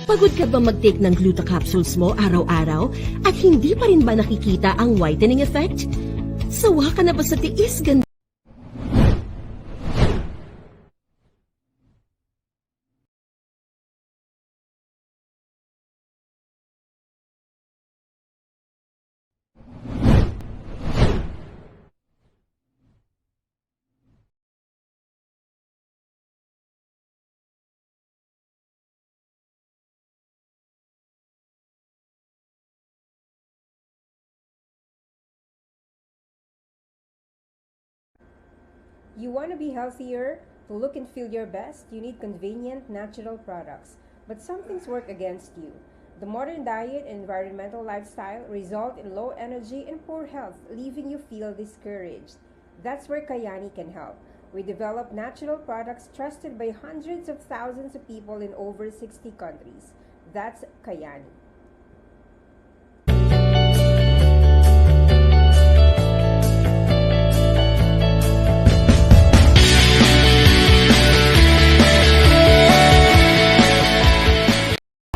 Pagod ka ba mag-take ng gluta capsules mo araw-araw at hindi pa rin ba nakikita ang whitening effect? Sawa ka na ba sa tiis ganda? You want to be healthier? To look and feel your best, you need convenient, natural products. But some things work against you. The modern diet and environmental lifestyle result in low energy and poor health, leaving you feel discouraged. That's where Kayani can help. We develop natural products trusted by hundreds of thousands of people in over 60 countries. That's Kayani.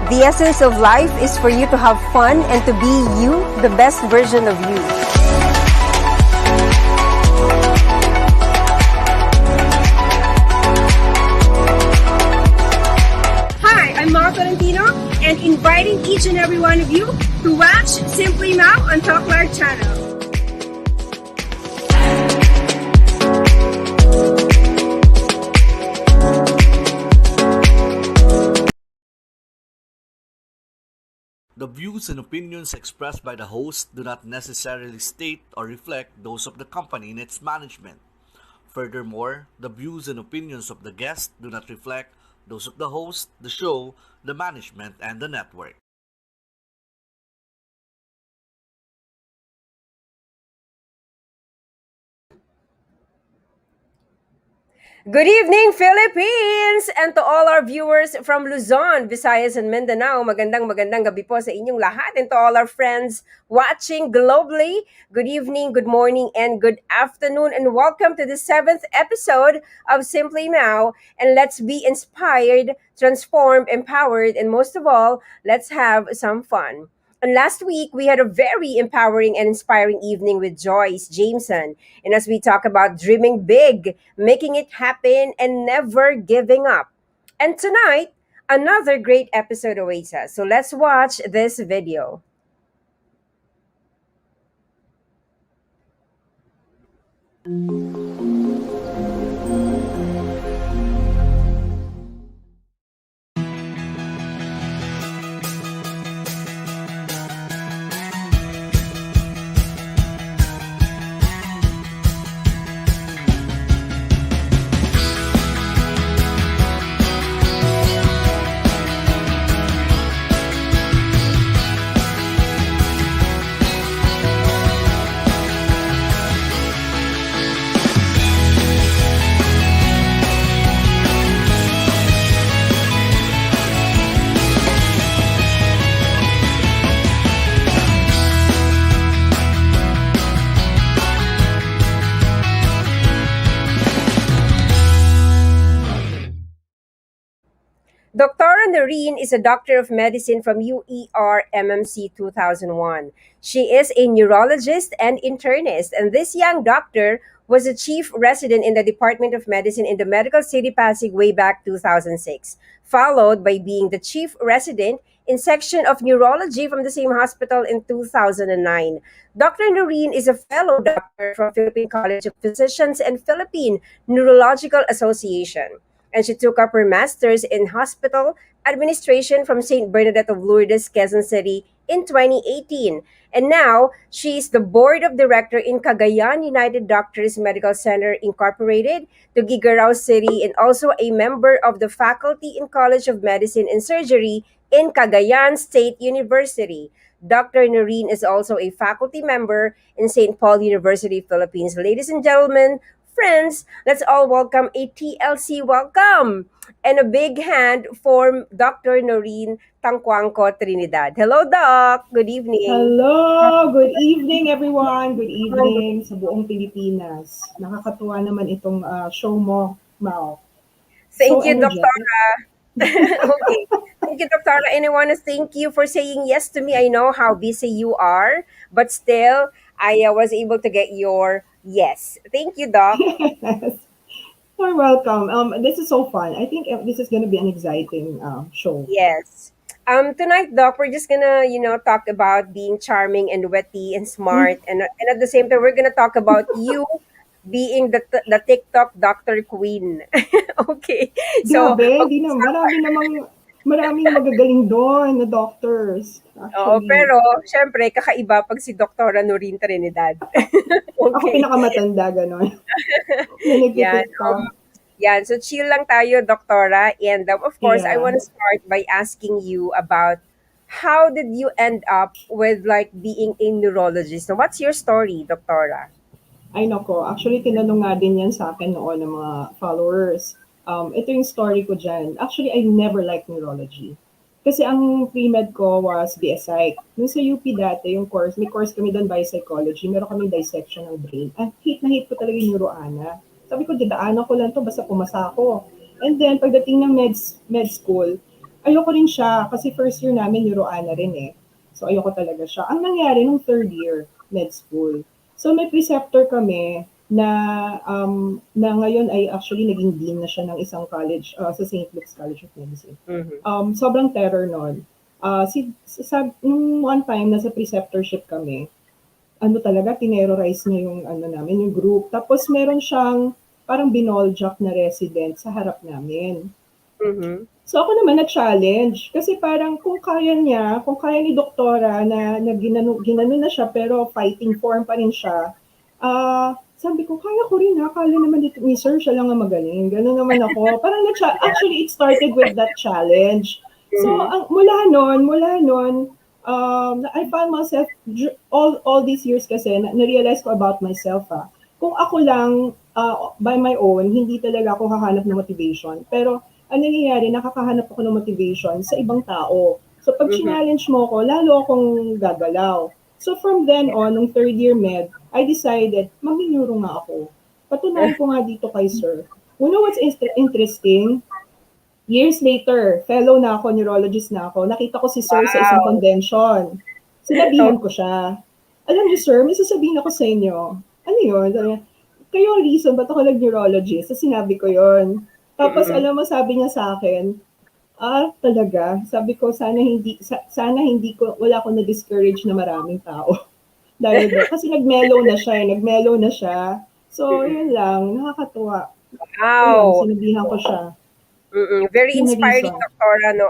The essence of life is for you to have fun and to be you, the best version of you. Hi, I'm Mao Tolentino and inviting each and every one of you to watch Simply Mao on Tugegarao channel. The views and opinions expressed by the host do not necessarily state or reflect those of the company and its management. Furthermore, the views and opinions of the guest do not reflect those of the host, the show, the management, and the network. Good evening, Philippines! And to all our viewers from Luzon, Visayas, and Mindanao, magandang gabi po sa inyong lahat. And to all our friends watching globally, good evening, good morning, and good afternoon. And welcome to the 7th episode of Simply Mao. And let's be inspired, transformed, empowered, and most of all, let's have some fun. And last week, we had a very empowering and inspiring evening with Joyce Jameson. And as we talk about dreaming big, making it happen, and never giving up. And tonight, another great episode awaits us. So let's watch this video. Dr. Noreen is a doctor of medicine from UERMMC 2001. She is a neurologist and internist, and this young doctor was a chief resident in the Department of Medicine in the Medical City Pasig way back 2006, followed by being the chief resident in Section of Neurology from the same hospital in 2009. Dr. Noreen is a fellow doctor from Philippine College of Physicians and Philippine Neurological Association, and she took up her master's in hospital administration from St. Bernadette of Lourdes, Cagayan City in 2018. And now, she is the board of director in Cagayan United Doctors Medical Center Incorporated, Tugegarao City, and also a member of the faculty in College of Medicine and Surgery in Cagayan State University. Dr. Noreen is also a faculty member in St. Paul University, Philippines. Ladies and gentlemen, friends, let's all welcome a TLC welcome and a big hand for Dr. Noreen TANGCUANGCO-TRINIDAD. Hello, Doc. Good evening. Hello! Good evening, everyone. Good evening sa buong Pilipinas. Nakakatuwa naman itong show mo, Mao. Thank So you, energetic. Doctora. Okay. Thank you, Dr. And I want to thank you for saying yes to me. I know how busy you are, but still, I was able to get your yes. Thank you, Doc. Yes. You're welcome. This is so fun. I think this is going to be an exciting show. Yes. Tonight, Doc, we're just gonna, talk about being charming and witty and smart, and at the same time, we're gonna talk about you being the TikTok Doctor Queen. Okay. So, Grabe, di okay, na, maraming magagaling doon na doctors, oo, actually. pero syempre kakaiba pag si Doktora Noreen Trinidad. Ako Okay. pinakamatanda, gano'n, na Yan. nagti-TikTok. Yan. So chill lang tayo, Doktora. And of course, I Yeah. want to start by asking you about how did you end up with like being a neurologist? So what's your story, Doktora? Ay nako, actually tinanong nga din yan sa akin noon ng mga followers. Ito yung story ko dyan. Actually, I never liked neurology. Kasi ang pre-med ko was BS Psych. Nung sa UP dati, yung course, may course kami doon biopsychology, meron kami dissection ng brain. Hate na hate ko talaga yung neuroana. Sabi ko, didaanan ko lang to basta pumasa ako. And then, pagdating ng med school, ayoko rin siya kasi first year namin neuroana rin eh. So, ayoko talaga siya. Ang nangyari nung third year med school, so may preceptor kami na ngayon ay actually naging dean na siya ng isang college sa St. Luke's College of Medicine. Mm-hmm. Sobrang terror nun. Nung one time nasa preceptorship kami, ano talaga, tinerrorize niya yung ano namin, yung group. Tapos meron siyang parang binoljak na resident sa harap namin. Mm-hmm. So ako naman na-challenge kasi parang kung kaya ni doktora na ginano na siya pero fighting form pa rin siya, sabi ko, kaya ko rin ha, kala naman dito ni sir, siya lang ang magaling. Gano'n naman ako. Parang actually, it started with that challenge. So, mula nun, I found myself, all these years kasi, na-realize ko about myself ha. Kung ako lang, by my own, hindi talaga ako hahanap ng motivation. Pero, ang nangyayari, nakakahanap ako ng motivation sa ibang tao. So, pag challenge mo ko, lalo akong gagalaw. So, from then on, nung third year med, I decided, mag-neuro nga ako. Patunayan ko nga dito kay sir. You know what's interesting? Years later, fellow na ako, neurologist na ako, nakita ko si sir sa isang Wow. convention. Sinabihan ko siya, alam niyo sir, may sasabihin ako sa inyo. Ano yun? Kayo ang reason ba't ako nag-neurologist? So, sinabi ko yon. Tapos, alam mo, sabi niya sa akin, talaga. Sabi ko, sana hindi ko, wala akong na-discourage na maraming tao. Dahil doon. Kasi nag-mellow na siya. So, yun lang, nakakatuwa. Ayun, Wow. sinabihan ko siya. Very Yun na inspiring, reason. Doctora. No,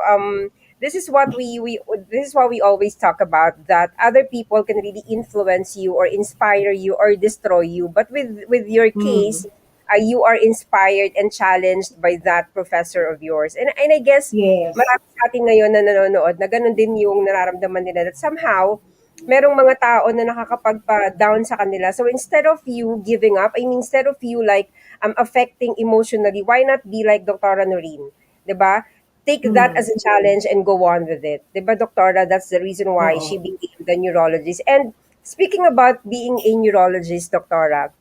this is what this is what we always talk about, that other people can really influence you or inspire you or destroy you. But with your case, you are inspired and challenged by that professor of yours. And I guess Yes. marami sa atin ngayon na nanonood na ganun din yung nararamdaman nila, that somehow merong mga tao na nakakapagpa-down sa kanila. So instead of you giving up, I mean, instead of you like affecting emotionally, why not be like Dr. Noreen? 'Di ba? Take that as a challenge and go on with it. 'Di ba, Doktora? That's the reason why Oo. she became the neurologist. And speaking about being a neurologist, Doktora,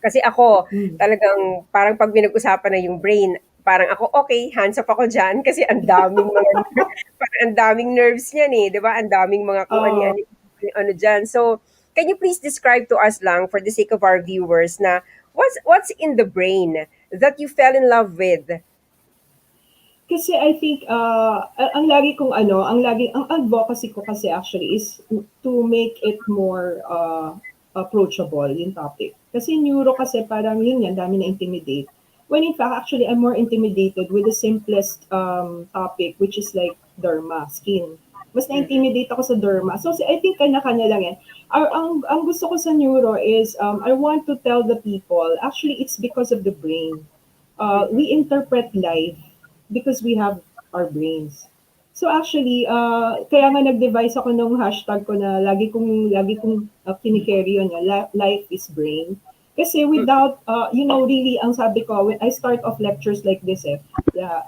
kasi ako, talagang parang pag pinag-usapan na yung brain, parang ako, okay, hands up ako dyan kasi ang daming mga, parang ang daming nerves niyan eh, di ba? Ang daming mga kung Oo. ano dyan. So, can you please describe to us lang, for the sake of our viewers, na what's in the brain that you fell in love with? Kasi I think, ang advocacy ko kasi actually is to make it more approachable, yung topic. Kasi neuro kasi parang yun yan, dami na-intimidate. When in fact, actually, I'm more intimidated with the simplest topic, which is like derma, skin. Mas na-intimidate ako sa derma. So, I think kanya-kanya lang yan. Ang gusto ko sa neuro is, I want to tell the people, actually, it's because of the brain. We interpret life because we have our brains. So actually, kaya nga nag-devise ako ng hashtag ko na lagi kong kinikerry yun, life is brain. Kasi without, really, ang sabi ko, when I start off lectures like this,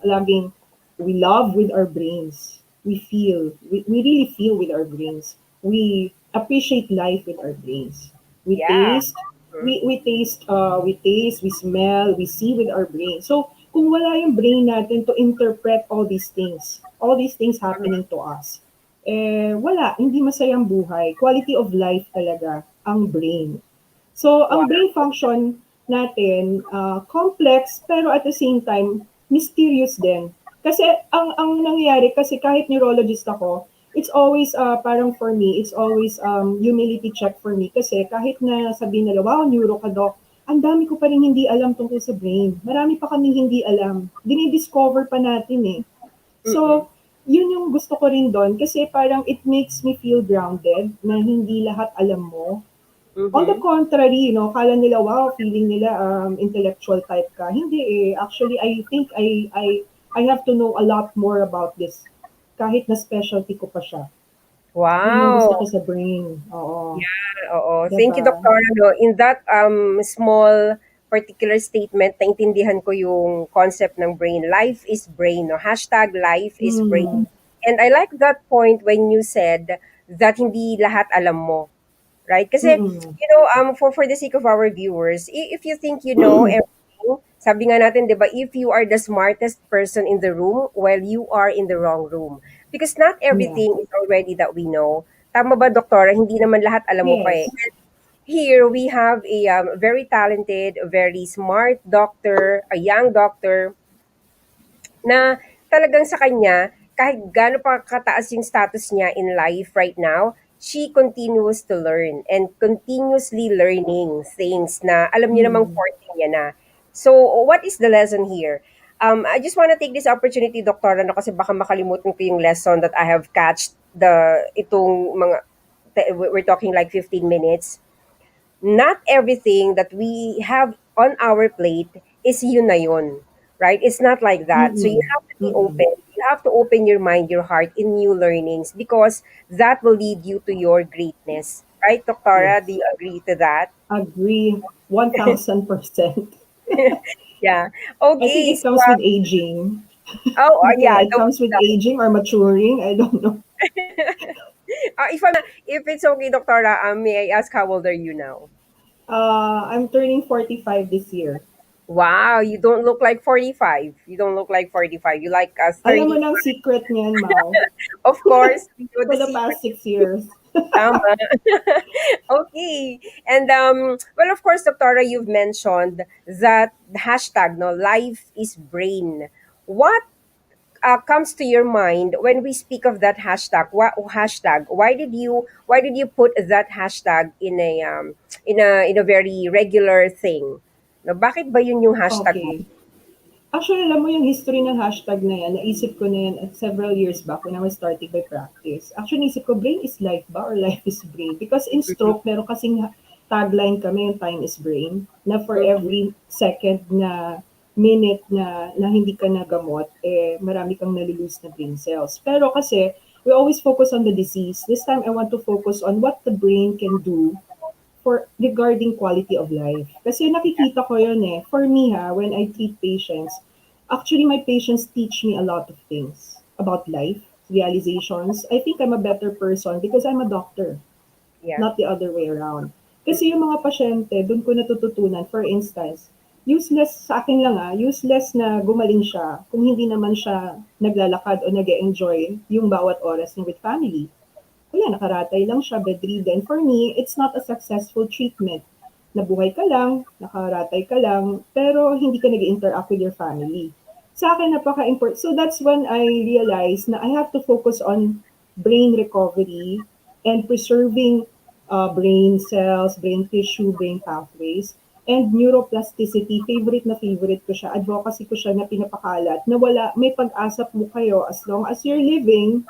laging, we love with our brains. We really feel with our brains. We appreciate life with our brains. Yeah. We taste, we smell, we see with our brain. So, kung wala yung brain natin to interpret all these things happening to us, wala, hindi masayang buhay. Quality of life talaga ang brain. So, Wow. ang brain function natin, complex, pero at the same time, mysterious din. Kasi ang nangyayari, kasi kahit neurologist ako, it's always, parang for me, it's always humility check for me. Kasi kahit na sabihin nila, wow, neuro ka, doc, ang dami ko pa rin hindi alam tungkol sa brain. Marami pa kami hindi alam. Dinidiscover pa natin eh. Mm-mm. So, yun yung gusto ko rin doon kasi parang it makes me feel grounded na hindi lahat alam mo. On the Mhm. contrary, kala nila, wow, feeling nila intellectual type ka. Hindi eh. Actually, I think I have to know a lot more about this. Kahit na specialty ko pa siya. Yun yung gusto ko Wow. sa brain. Oo. Oo. Thank you, Diba? Dr. No. In that small particular statement, naintindihan ko yung concept ng brain. Life is brain. No? Hashtag life is brain. Mm. And I like that point when you said that hindi lahat alam mo. Right? Kasi, Mm-mm. for the sake of our viewers, if you think you know everything, sabi nga natin, di ba, if you are the smartest person in the room, well, you are in the wrong room. Because not Yeah. everything is already that we know. Tama ba, Doktora? Hindi naman lahat alam mo pa eh. Yes. Here, we have a very talented, very smart doctor, a young doctor, na talagang sa kanya, kahit gaano pa kataas yung status niya in life right now, she continues to learn and continuously learning things na alam niyo namang Mm. forte niya na. So, what is the lesson here? I just want to take this opportunity, Doktora, no, kasi baka makalimutan ko yung lesson that I have catched itong mga, we're talking like 15 minutes. Not everything that we have on our plate is yun na yun, right? It's not like that. So you Mm-mm. have to be Mm-mm. open. You have to open your mind, your heart in new learnings because that will lead you to your greatness. Right, Doctora? Do Yes. you agree to that? Agree 1000%. Yeah. I think Okay. it So, comes with aging. yeah, Yeah, it the comes with wisdom. aging or maturing. I don't know. If it's okay, Doctora, may I ask how old are you now? I'm turning 45 this year. Wow, you don't look like 45. You don't look like 45. You like Alam mo 30. ng secret niyan, Mau. Of course, we know For the the secret. past 6 years. Tama. Okay. And well, of course, Doctora, you've mentioned that the hashtag, no, life is brain. What comes to your mind when we speak of that hashtag? What hashtag? Why did you put that hashtag in a very regular thing? No, bakit ba yun yung hashtag mo? Okay. Actually, alam mo yung history ng hashtag na yan, naisip ko na yan at several years back when I was starting my practice. Actually, naisip ko, brain is life ba or life is brain? Because in stroke, meron kasing tagline kami, yung time is brain, na for Mhm. every second na minute na hindi ka nagamot, marami kang nalulose na brain cells. Pero kasi, we always focus on the disease. This time, I want to focus on what the brain can do for regarding quality of life. Kasi nakikita ko yun eh. For me when I treat patients, actually my patients teach me a lot of things about life, realizations. I think I'm a better person because I'm a doctor, Yeah. not the other way around. Kasi yung mga pasyente, doon ko natututunan. For instance, useless sa akin lang useless na gumaling siya kung hindi naman siya naglalakad o nag-enjoy yung bawat oras niya with family. Wala, nakaratay lang siya, bedridden. For me, it's not a successful treatment. Nabuhay ka lang, nakaratay ka lang, pero hindi ka nag-interact with your family. Sa akin, napaka-important. So that's when I realized na I have to focus on brain recovery and preserving brain cells, brain tissue, brain pathways, and neuroplasticity. Favorite ko siya. Advocacy ko siya na pinapakalat na wala, may pag-asa po kayo as long as you're living,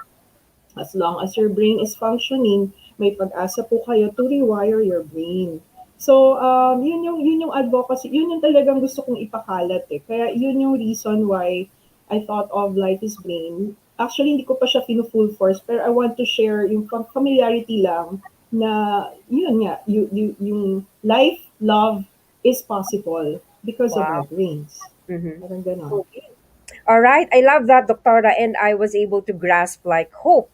as long as your brain is functioning, may pag-asa po kayo to rewire your brain. So, yun yung advocacy, yun yung talagang gusto kong ipakalat eh. Kaya yun yung reason why I thought of Life is Brain. Actually, hindi ko pa siya full force, pero I want to share yung familiarity lang na yun nga, yung life, love is possible because of our Wow. brains. Mhm. Parang ganon. Okay. All right. I love that, Doctora, and I was able to grasp like hope,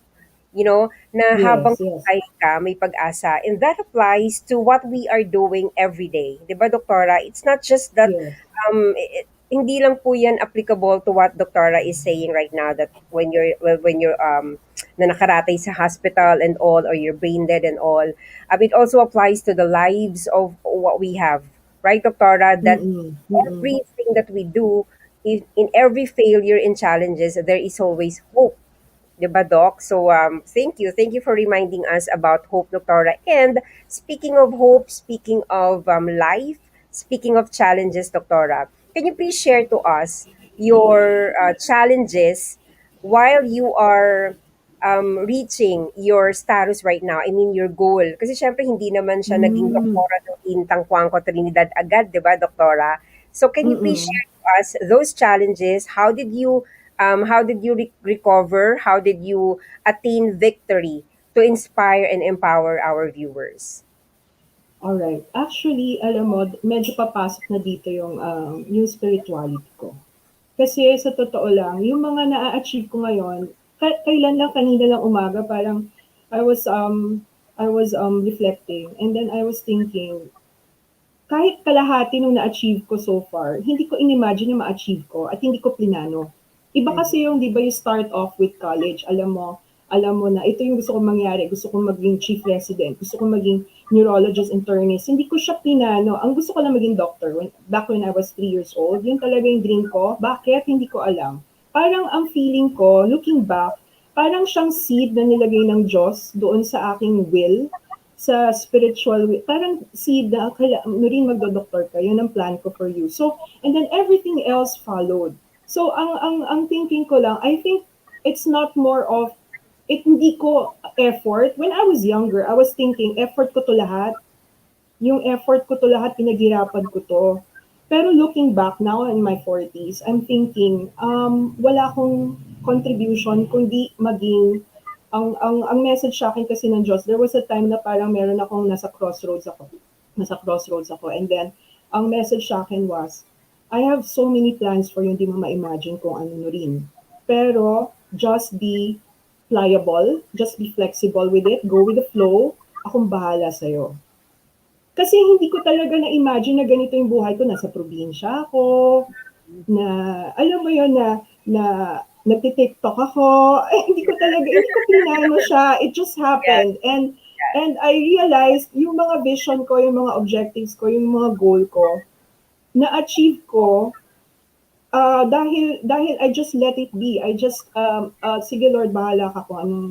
na habang Yes, yes, buhay ka, may pag-asa. And that applies to what we are doing every day. 'Di ba, Doktora? It's not just that yes. hindi lang po yan applicable to what Doctora is saying right now, that when you're na nakaratay sa hospital and all, or you're brain dead and all. It also applies to the lives of what we have, right, Doctora? That Mm, mm. everything that we do, in every failure and challenges, there is always hope. 'Di ba, Doc? So, thank you. Thank you for reminding us about hope, Doctora. And speaking of hope, speaking of life, speaking of challenges, Doctora, can you please share to us your challenges while you are reaching your status right now? I mean, your goal. Kasi syempre, hindi naman siya naging Hmm, doktora in TANGCUANGCO-TRINIDAD agad, 'di ba, Doctora? So, can you please mm. share to us those challenges? How did you recover? How did you attain victory to inspire and empower our viewers? Alright. Actually, alam mo, medyo papasok na dito yung spirituality ko. Kasi sa totoo lang, yung mga naa-achieve ko ngayon, kailan lang, kanina lang umaga, parang I was, reflecting, and then I was thinking, kahit kalahati nung na-achieve ko so far, hindi ko in-imagine na ma-achieve ko at hindi ko plinano. Iba kasi yung, di ba, you start off with college, alam mo na ito yung gusto kong mangyari, gusto kong maging chief resident, gusto kong maging neurologist, internist. Hindi ko siya plinano. Ang gusto ko lang maging doctor back when I was 3 years old. Yun talaga yung dream ko. Bakit? Hindi ko alam. Parang ang feeling ko, looking back, parang siyang seed na nilagay ng Diyos doon sa aking will, sa spiritual way. Parang seed na, Noreen, magdo-doktor ka. Yun ang plan ko for you. So, and then everything else followed. So, ang thinking ko lang, I think it's not more of, hindi ko effort. When I was younger, I was thinking, effort ko to lahat. Yung effort ko to lahat, pinaghirapan ko to. Pero looking back now in my 40s, I'm thinking, wala akong contribution kundi maging, ang message sa akin kasi ng Diyos, there was a time na parang meron akong nasa crossroads ako. And then, ang message sa akin was, I have so many plans for you, hindi mo ma-imagine kung ano rin. Pero, just be pliable, just be flexible with it, go with the flow, akong bahala sa'yo. Kasi hindi ko talaga na-imagine na ganito yung buhay ko. Nasa probinsya ako, na, alam mo yun, na nagti-TikTok ako. Hindi ko pinano siya. It just Yes, happened. And I realized yung mga vision ko, yung mga objectives ko, yung mga goal ko, na-achieve ko dahil I just let it be. I just, sige Lord, bahala ka kung anong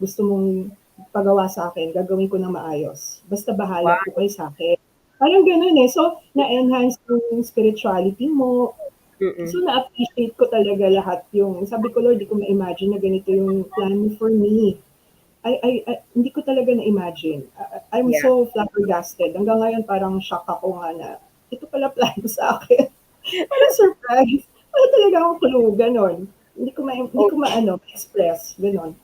gusto mong pagawa sa akin. Gagawin ko ng maayos. Basta bahala po wow. kayo sa akin. Parang ganun eh. So, na-enhance yung spirituality mo. Mm-mm. So, na-appreciate ko talaga lahat yung, sabi ko, Lord, di ko ma-imagine na ganito yung plan mo for me. Hindi ko talaga na-imagine. I'm Yeah. so flabbergasted. Hanggang ngayon, parang shock ako nga na, ito pala plan mo sa akin. Parang surprise. Wala talaga akong clue, ganon. Hindi ko express, ganon.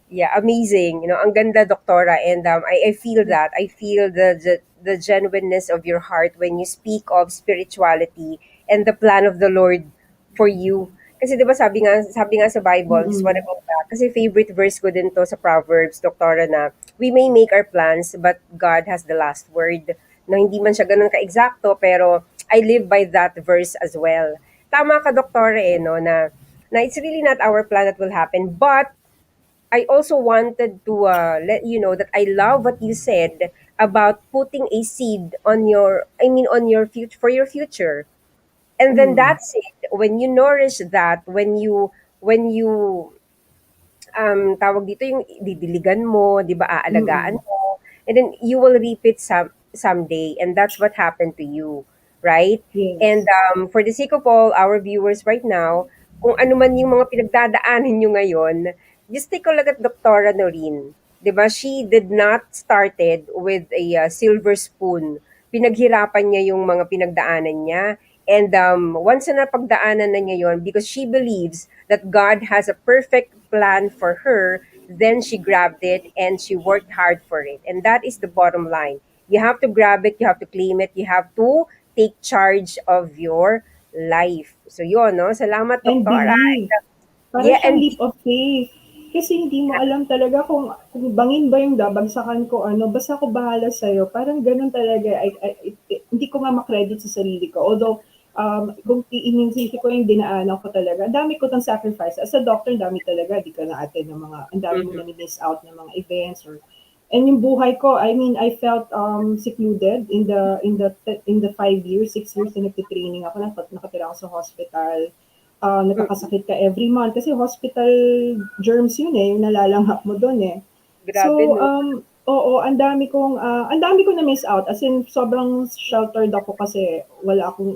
Yeah, amazing. Ang ganda, Doktora. And I feel that. I feel the genuineness of your heart when you speak of spirituality and the plan of the Lord for you. Kasi 'di ba sabi nga sa Bible, just wanna Mm-mm. go back. Kasi favorite verse ko din to sa Proverbs, Doktora, na we may make our plans, but God has the last word. Na hindi man siya ganun ka-eksakto, pero I live by that verse as well. Tama ka, Doktora, no, na it's really not our plan that will happen, but I also wanted to let you know that I love what you said about putting a seed on your future, for your future. And then Mm. that seed, when you nourish that, when you tawag dito, yung didiligan mo, 'di ba, aalagaan Mm. mo, and then you will reap it someday, and that's what happened to you, right? And Yes. for the sake of all our viewers right now, kung ano man yung mga pinagdadaanan nyo ngayon, just take a look at Dr. Noreen. 'Di ba? She did not started with a silver spoon. Pinaghirapan niya yung mga pinagdaanan niya. And once na napagdaanan na niya yon, because she believes that God has a perfect plan for her, then she grabbed it and she worked hard for it. And that is the bottom line. You have to grab it, you have to claim it, you have to take charge of your life. So yun, no? Salamat, And Doktora. believe. Para Yeah, siyang and leap of faith. Kasi hindi mo alam talaga kung bangin ba yung babagsakan ko, ano, basta ako bahala sa'yo. Parang ganun talaga. Hindi ko nga makredit sa sarili ko. Although, kung iinisisi ko yung dinaanan ko talaga, ang dami ko tang sacrifice. As a doctor, ang dami talaga, di ka na-attend ng mga, ang dami mo Mhm. na-miss out ng mga events and yung buhay ko, I mean, I felt secluded in the 5 years, 6 years na nagtitraining ako, nakatira ako sa hospital, Mm. nagkakasakit ka every month kasi hospital germs yun yung nalalanghap mo doon eh. Grabe, So, no? oo, ang dami ko na miss out. As in, sobrang sheltered ako kasi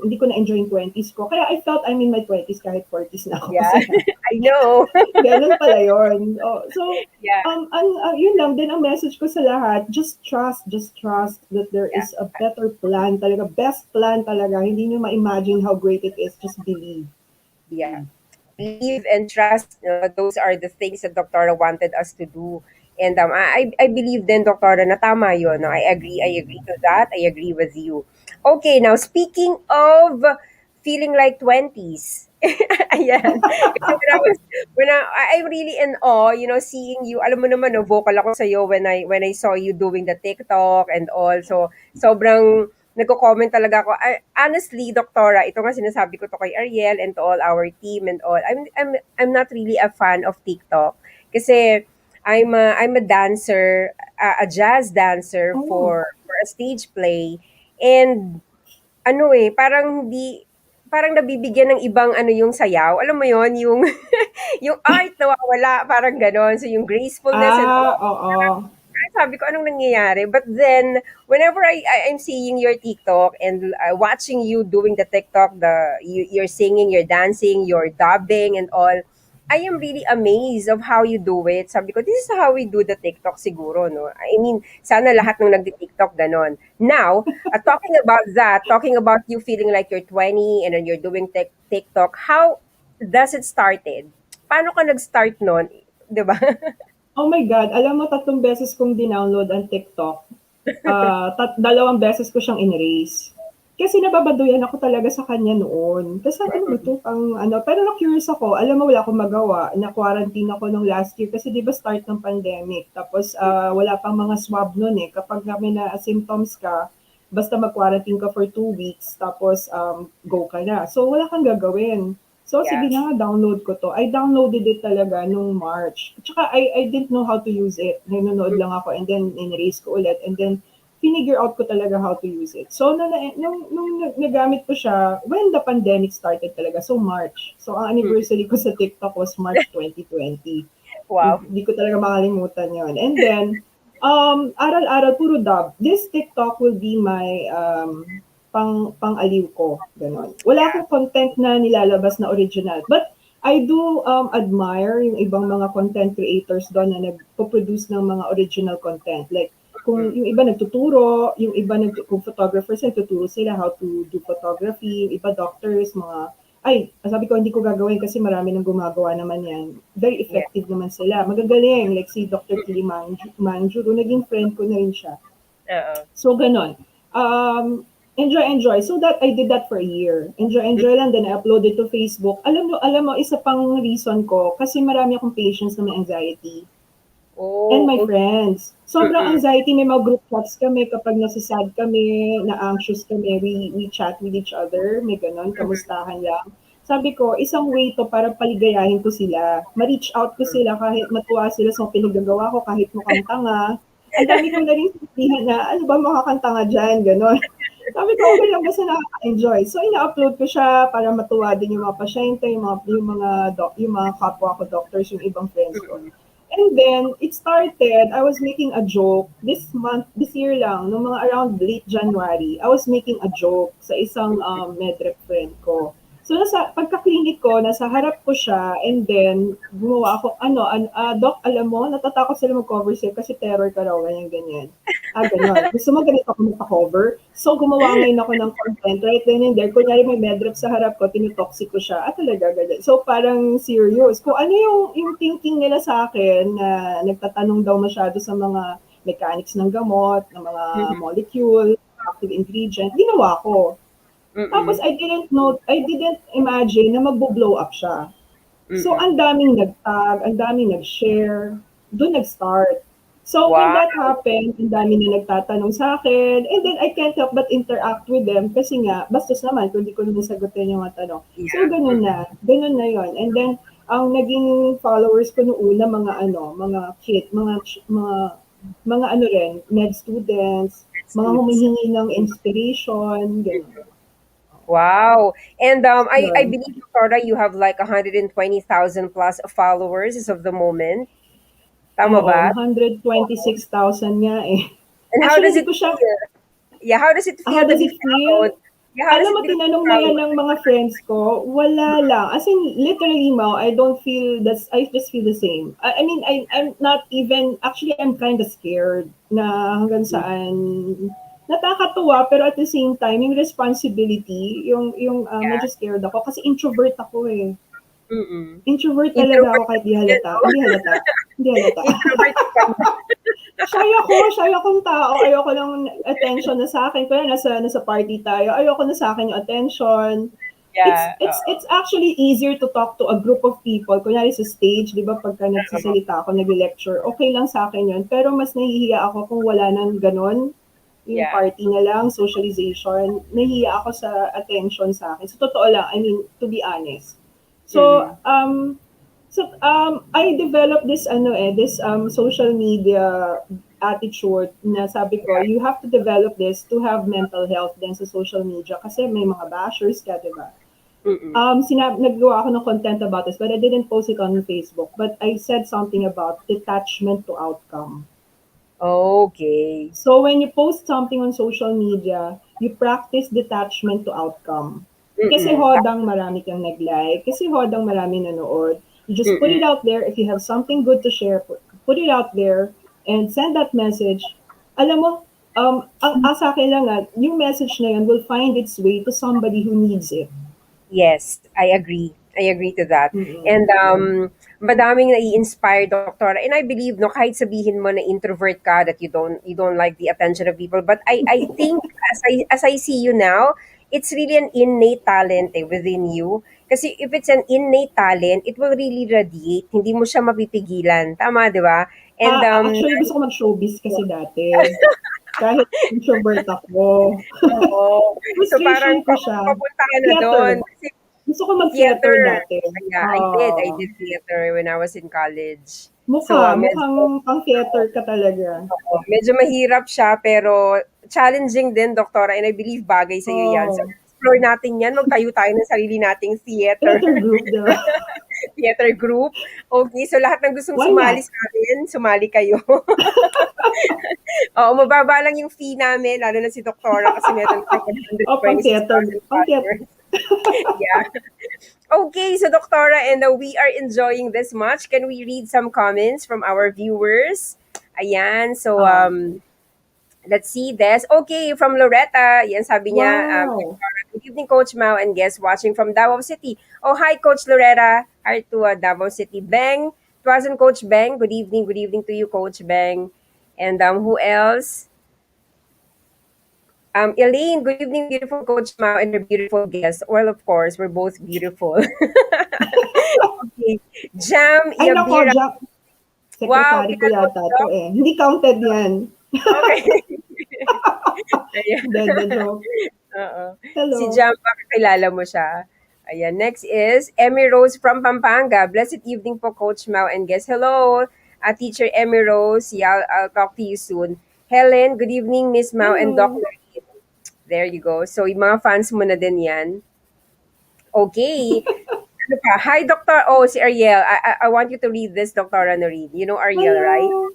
hindi ko na-enjoy yung 20s ko. Kaya I felt I'm in my 20s kahit 40s na ako Yeah, kasi nga, I know. ganun pala yun. Oh, so, Yeah, yun lang din ang message ko sa lahat. Just trust that there yeah, is a better plan talaga. Best plan talaga. Hindi nyo ma-imagine how great it is. Just believe. yeah. Believe and trust, those are the things that Doctora wanted us to do. And I believe then, Doctora, na tama yun. No? I agree to that. I agree with you. Okay, now speaking of feeling like 20s. Ayan. Kasi I'm really in awe, seeing you. Alam mo naman, no, vocal ako sa'yo when I saw you doing the TikTok and all. So, sobrang nagko-comment talaga ako. Honestly, Doktora, ito nga sinasabi ko to kay Ariel and to all our team and all. I'm not really a fan of TikTok kasi I'm a dancer, a jazz dancer Oh. for a stage play, and parang parang nabibigyan ng ibang yung sayaw. Alam mo yon, yung yung art nawawala, parang gano'n. So yung gracefulness and all, Oo. sabi ko, anong nangyayari? But then, whenever I'm seeing your TikTok and watching you doing the TikTok, you're singing, you're dancing, you're dubbing and all, I am really amazed of how you do it. Sabi ko, this is how we do the TikTok siguro, no? I mean, sana lahat ng nagdi-TikTok ganon. Now, talking about that, talking about you feeling like you're 20 and then you're doing TikTok, how does it started? Paano ka nag-start nun? 'Di ba? Oh my God, alam mo 3 beses kong dinownload ang TikTok. 2 beses ko siyang in-erase. Kasi nababaduyan ako talaga sa kanya noon. Kasi ano ba 'to, pero na-curious ako. Alam mo wala akong magawa, na-quarantine ako nung last year kasi 'di ba start ng pandemic. Tapos, wala pang mga swab no'n, eh. Kapag may na symptoms ka, basta mag-quarantine ka for 2 weeks tapos, go ka na. So, wala kang gagawin. So, sige Yeah. na nga, download ko 'to. I downloaded it talaga nung March. Tsaka I didn't know how to use it. Nanonood lang ako and then in-erase ko ulit and then finigure out ko talaga how to use it. So, nung nagamit ko siya, when the pandemic started talaga, so March. So, ang anniversary ko sa TikTok was March 2020. Wow. Hindi ko talaga makalimutan yon. And then, aral-aral, puro dub. This TikTok will be my pang-aliw ko. Ganon. Wala Yeah. akong content na nilalabas na original. But I do admire yung ibang mga content creators doon na nagpo-produce ng mga original content. Like, kung yung iba nagtuturo, yung iba kung photographers, nagtuturo sila how to do photography, yung iba doctors, sabi ko hindi ko gagawin kasi marami nang gumagawa naman yan. Very Yeah. effective naman sila. Magagaling, like si Dr. Kili Manjuro, naging friend ko na rin siya. Oo. So, ganon. Enjoy. So that I did that for a year. Enjoy lang. Then I uploaded to Facebook. Alam mo, isa pang reason ko, kasi marami akong patients na may anxiety. And Oh, my okay. friends. Sobrang anxiety. May mga group chats kami kapag nasasad kami, na-anxious kami, we chat with each other. May ganon, kamustahan lang. Sabi ko, isang way to para paligayahin ko sila. Ma-reach out ko sila kahit matuwa sila sa pinagagawa ko, kahit mukhang tanga. Ang dami ko na rin sabihan na, ano ba makakanta nga dyan, ganon. Sabi ko, okay lang, basta nakaka-enjoy. So, ina-upload ko siya para matuwa din yung mga pasyente, yung mga kapwa ko doctors, yung ibang friends ko. And then, it started, I was making a joke, this year lang, nung mga around late January, I was making a joke sa isang medrep friend ko. So, pagka-clinic ko, nasa harap ko siya, and then, gumawa ako, Doc, alam mo, natatakot sila mag-cover sa'yo kasi terror ka raw, ganyan. Ganon. Gusto mo ganito ako magpa-cover? So, gumawa ngayon ako ng content right then and there. Kunyari may medrep sa harap ko, tinutoxic ko siya. Talaga, ganyan. So, parang serious. Kung ano yung thinking nila sa akin na nagtatanong daw masyado sa mga mechanics ng gamot, ng mga molecule, active ingredient, ginawa ko. Tapos I didn't imagine na magbo-blow up siya. So, ang daming nag-tag, ang daming nag-share, doon nag-start. So when Wow. that happened, ang dami na nagtatanong sa akin, and then I can't help but interact with them kasi nga, bastos naman kung di ko naman sagutin yung mga tanong. So Yeah. ganun na yon. And then, ang naging followers ko noong una, mga ano rin, med students, mga Students. humihingi ng inspiration, ganun. Wow. And I Yun. believe, Doctora, you have like 120,000 plus followers as of the moment. Tama Oo, ba? 126,000 nga eh. And how Actually, does di it ko siya, feel? Yeah, how does it how feel to does be it feel? followed? Yeah, how does Alam it mo, feel to be tinanong na yan followed? ng mga friends ko, wala lang. As in, literally, Mao, I don't feel that's, I just feel the same. I mean, I'm not even, actually, I'm kind of scared na hanggang saan, nakakatuwa, pero at the same time, yung responsibility, Yeah. medyo scared ako kasi introvert ako eh. Mm-mm. Introvert talaga ako Introvert kahit ka din, no? Hindi halata. Hindi halata. Introvert ka din. Shy akong tao. Ayoko ng attention na sa akin. Kaya nasa party tayo, ayoko na sa akin yung attention. Yeah. It's actually easier to talk to a group of people. Kunyari sa stage, di ba, pagka nagsasalita ako, nag-lecture, okay lang sa akin yun. Pero mas nahihiya ako kung wala nang ganon, yung Yeah. party na lang, socialization, nahihiya ako sa attention sa akin. So, totoo lang, I mean, to be honest. So, Mm-mm. I developed this social media attitude na sabi ko, Yeah. you have to develop this to have mental health din sa social media kasi may mga bashers ka, di ba? Mm-mm. Naggawa ako ng content about this, but I didn't post it on Facebook. But I said something about detachment to outcome. Okay. So when you post something on social media, you practice detachment to outcome. Kasi Mm-mm. hodang marami kang nag-like, kasi hodang marami nanood. You just put it Mm-mm. out there. If you have something good to share, put it out there and send that message. Alam mo, ang sa akin lang yung message na yun will find its way to somebody who needs it. Yes, I agree. I agree to that. Mm-mm. And madaming nai-inspire, Doctor. And I believe, no, kahit sabihin mo na introvert ka, that you don't like the attention of people, but I think as I see you now, it's really an innate talent within you. Kasi if it's an innate talent, it will really radiate. Hindi mo siya mapipigilan. Tama, di ba? And Actually, gusto ko mag-showbiz kasi dati. Kahit introvert ako. oo. So parang Frustration ko siya. papunta ka na doon. Theater. Kasi Gusto ko mag-theater theater. dati. Yeah, I did. I did theater when I was in college. So, Mukhang pang-theater ka talaga. medyo mahirap siya, pero challenging din, Doktora, and I believe bagay sa iyo yan. So, Oh, explore natin yan. Magtayo tayo ng sarili nating theater. theater group, di ba? Theater group. Okay, so lahat ng gustong Why sumali not? sa atin, sumali kayo. Oo, mababa lang yung fee namin, lalo na si Doktora kasi meron siya Oh, pang-theater. 126,000 Pang-theater. followers. Yeah. Okay, so Doctora, and we are enjoying this much. Can we read some comments from our viewers? Ayan, so Ah, let's see this. Okay, from Loretta. Yan, sabi niya, wow. good evening, Coach Mao and guests watching from Davao City. Oh, hi, Coach Loretta. Hi to Davao City. Beng, Twasan Coach Beng. Good evening. Good evening to you, Coach Beng. And who else? Elaine, good evening, beautiful Coach Mao and her beautiful guest. Well, of course, we're both beautiful. Okay. Jam Ay, nako, Yabira. Wow, secretary ko kilala mo yata siya? to eh. Hindi counted yan. Okay. Ayan. Hindi, joke. Oo. Si Hello. Jam, baka kilala mo siya. Ayan. Next is Emmy Rose from Pampanga. Blessed evening po, Coach Mao and guest. Hello, Teacher Emmy Rose. Yeah, I'll talk to you soon. Helen, good evening, Miss Mao and Hello. Dr. There you go. So, yung mga fans mo na din yan. Okay. Ano pa? Hi, Dr. Oh, si Ariel. I want you to read this, Dr. Noreen. You know Ariel, right? Hello.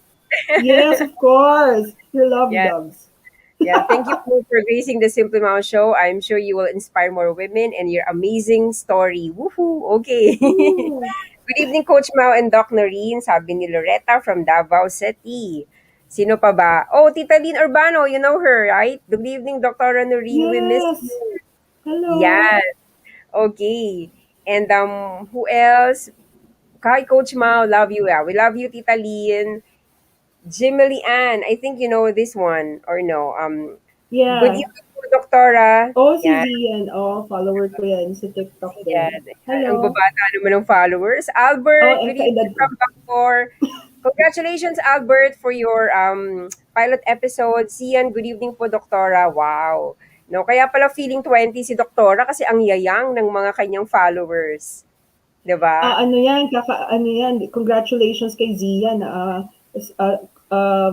Yes, of course. Your love Yeah. dogs. Yeah. Thank you for gracing the Simply Mao show. I'm sure you will inspire more women and your amazing story. Woohoo! Okay. Ooh. Good evening, Coach Mao and Doc Noreen. Sabi ni Loretta from Davao City. Sino pa ba? Oh, Tita Lynn Urbano. You know her, right? Good evening, Dr. Noreen. We miss Yes. you. Hello. Yes. Okay. And who else? Hi, Coach Mao. Love you. Yeah. We love you, Tita Lynn. Jimmy Ann. I think you know this one or no. Good Yeah. evening po, Doktora. Oh, si Yan. Zian. Oh, follower ko yan sa TikTok Yan. din. Ang Hello. babata naman ng followers. Oh, Albert, good evening kaedad ko. from Bangor. Congratulations, Albert, for your pilot episode. Sian, good evening po, Doktora. Wow. No, kaya pala feeling 20 si Doktora kasi ang yayang ng mga kanyang followers. 'Di ba? Ano yan, ano yan, congratulations kay Zia na uh,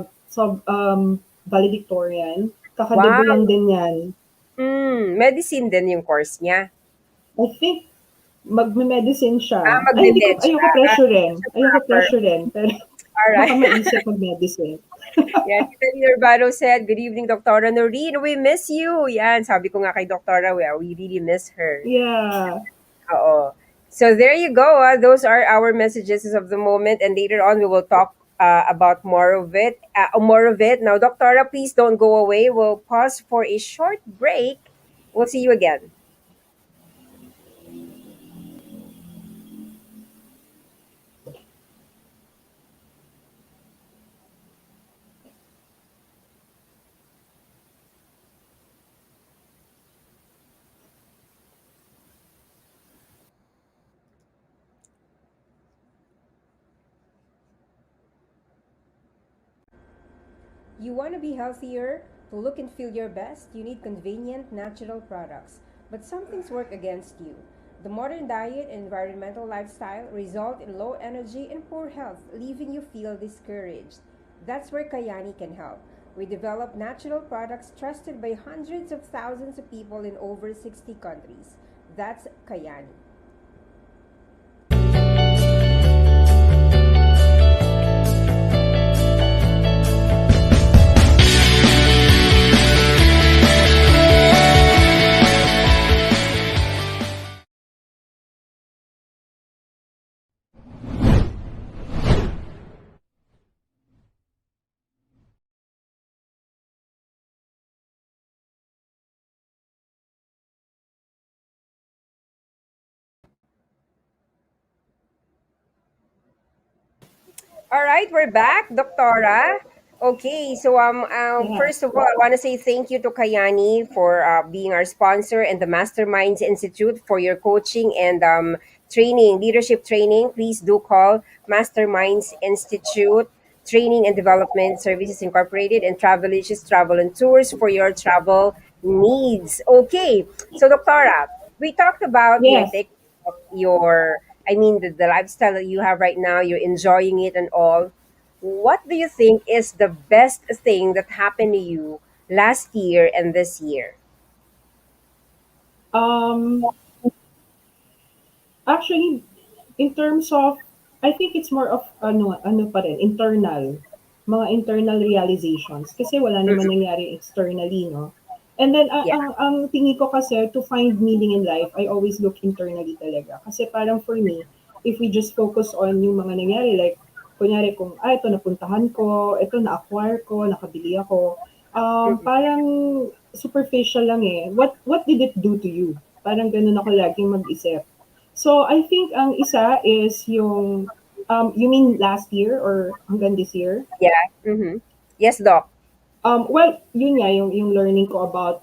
valedictorian. Kakadebo Wow. lang din yan. Medicine din yung course niya. I think magme-medicine siya. Ay, hindi ko, Magme-med siya. ayoko pressurein. Ayoko Proper. pressurein, pero baka Alright. maisip mag-medicine. Yan, Tita Urbano said, good evening, Doktora Noreen. We miss you. Yan, sabi ko nga kay Doktora, we really miss her. Yeah. Oo. So there you go. Those are our messages of the moment, and later on we will talk about more of it. Now, Doctora, please don't go away. We'll pause for a short break. We'll see you again. You want to be healthier? To look and feel your best, you need convenient, natural products. But some things work against you. The modern diet and environmental lifestyle result in low energy and poor health, leaving you feel discouraged. That's where Kayani can help. We develop natural products trusted by hundreds of thousands of people in over 60 countries. That's Kayani. All right, we're back, Doctora. Okay, so Yeah. first of all, I want to say thank you to Kayani for being our sponsor and the Masterminds Institute for your coaching and training, leadership training. Please do call Masterminds Institute Training and Development Services Incorporated and Travelicious Travel and Tours for your travel needs. Okay, so Doctora, we talked about your Yes. take, your the lifestyle that you have right now, you're enjoying it and all. What do you think is the best thing that happened to you last year and this year? Um, Actually, in terms of, I think it's more of ano pa rin, mga internal realizations. Kasi wala naman Mhm. nangyari externally, no? And then, Yeah. ang tingin ko kasi, to find meaning in life, I always look internally talaga. Kasi parang for me, if we just focus on yung mga nangyari, like, kunyari kung, ito napuntahan ko, ito na-acquire ko, nakabili ako, Mhm. parang superficial lang eh. What did it do to you? Parang ganun ako laging mag-isip. So I think ang isa is yung you mean last year or hanggang this year? Yeah. Mm-hmm. Yes, Doc. Well, yun nga yung learning ko about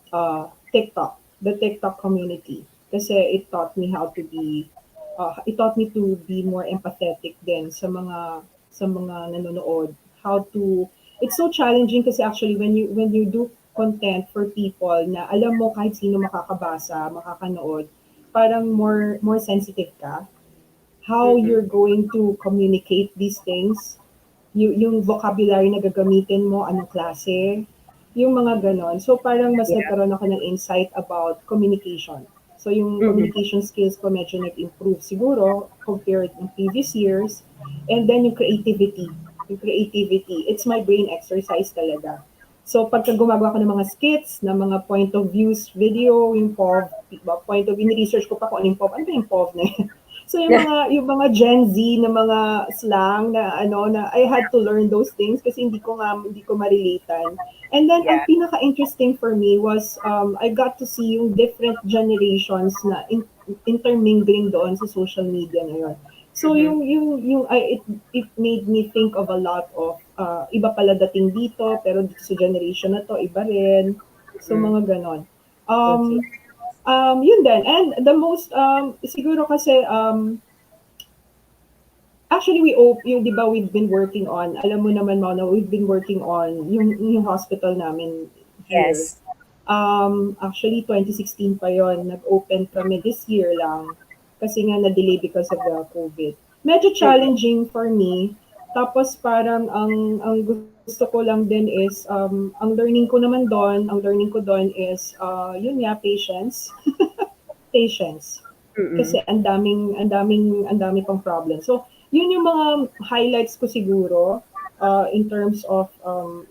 TikTok, the TikTok community. Kasi it taught me to be more empathetic din sa mga nanonood. How to It's so challenging kasi actually when you do content for people na alam mo kahit sino makakabasa, makakanood, parang more sensitive ka how Mm-hmm. you're going to communicate these things, yung vocabulary na gagamitin mo, anong klase, yung mga ganon. So parang mas Yeah. nagkaroon ako ng insight about communication. So yung Mm-hmm. communication skills ko medyo nag-improve siguro compared to previous years. And then yung creativity, it's my brain exercise talaga. So pagka gumagawa ko ng mga skits, ng mga point of views video, yung POV, point of view, ni-research ko pa kung ano yung POV, ano ba yung POV na yun? So yung mga Gen Z na mga slang na na I had to learn those things kasi hindi ko ma-relatan. And then Yeah. ang pinaka-interesting for me was I got to see yung different generations na intermingling doon sa social media ngayon. So Mm-hmm. it made me think of a lot of iba pala dating dito pero dito sa generation na to iba rin. So Mm-hmm. mga ganon. Okay. Yun din. And the most, siguro kasi, Actually, yung 'di ba we've been working on, alam mo naman Mao, na we've been working on yung hospital namin here. Yes. Actually 2016 pa yon, nag-open kami this year lang kasi nga na-delay because of the COVID. Medyo Mm-mm. challenging for me. Tapos parang ang gusto ko lang din is ang learning ko doon is yun nga, patience. Mm-mm. Kasi ang daming pang problem. So, yun yung mga highlights ko siguro in terms of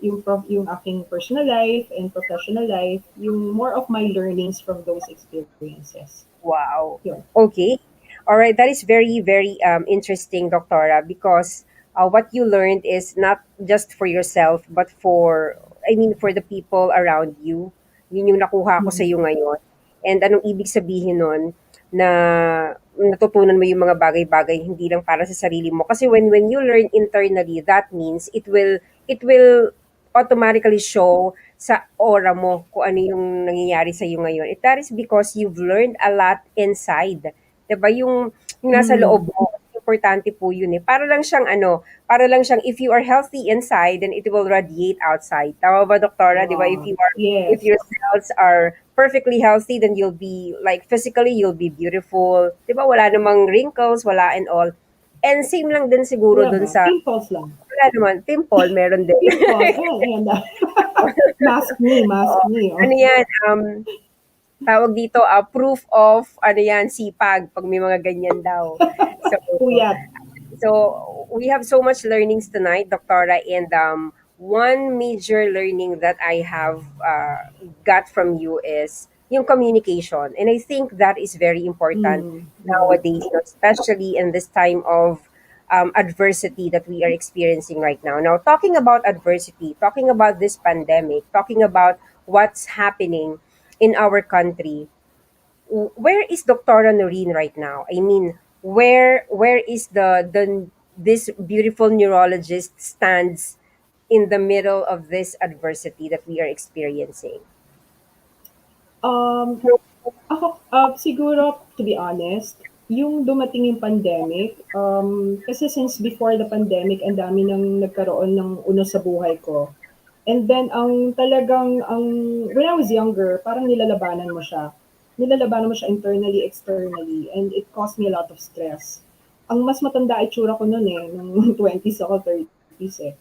yung aking personal life and professional life, yung more of my learnings from those experiences. Wow. Yun. Okay. All right. That is very, very interesting, Doctora, because what you learned is not just for yourself, but for the people around you. Yun yung nakuha ko sa Mhm. iyo ngayon. And anong ibig sabihin nun na natutunan mo yung mga bagay-bagay hindi lang para sa sarili mo. Kasi when you learn internally, that means it will automatically show sa aura mo kung ano yung nangyayari sa iyo ngayon. That is because you've learned a lot inside. 'Di ba? Yung nasa loob Mm. mo, importante po yun eh. Para lang siyang if you are healthy inside, then it will radiate outside. Tama ba, Doktora? 'Di ba? If Yes. your cells are perfectly healthy, then you'll be like physically you'll be beautiful. 'Di ba? Wala namang wrinkles, wala and all. And same lang din siguro Wala dun ba? sa Pimples lang. wala naman, pimple, meron din. Pimples. Ayan, ayan. Mask me, mask Oo. me. Ano Oh. yan, tawag dito, proof of, ano yan, sipag, pag may mga ganyan daw. So, Puyat. so we have so much learnings tonight, Doctora, and one major learning that I have got from you is yung communication. And I think that is very important Mm. Mm. nowadays, especially in this time of adversity that we are experiencing right now. Now, talking about adversity, talking about this pandemic, talking about what's happening in our country, where is Doctora Noreen right now? I mean, where is the this beautiful neurologist stands in the middle of this adversity that we are experiencing? Um, Ako, siguro, to be honest, yung dumating yung pandemic, kasi since before the pandemic, ang dami nang nagkaroon ng unos sa buhay ko. And then, when I was younger, parang nilalabanan mo siya internally, externally, and it caused me a lot of stress. Ang mas matanda itsura ko noon eh, nung 20s ako, 30s eh.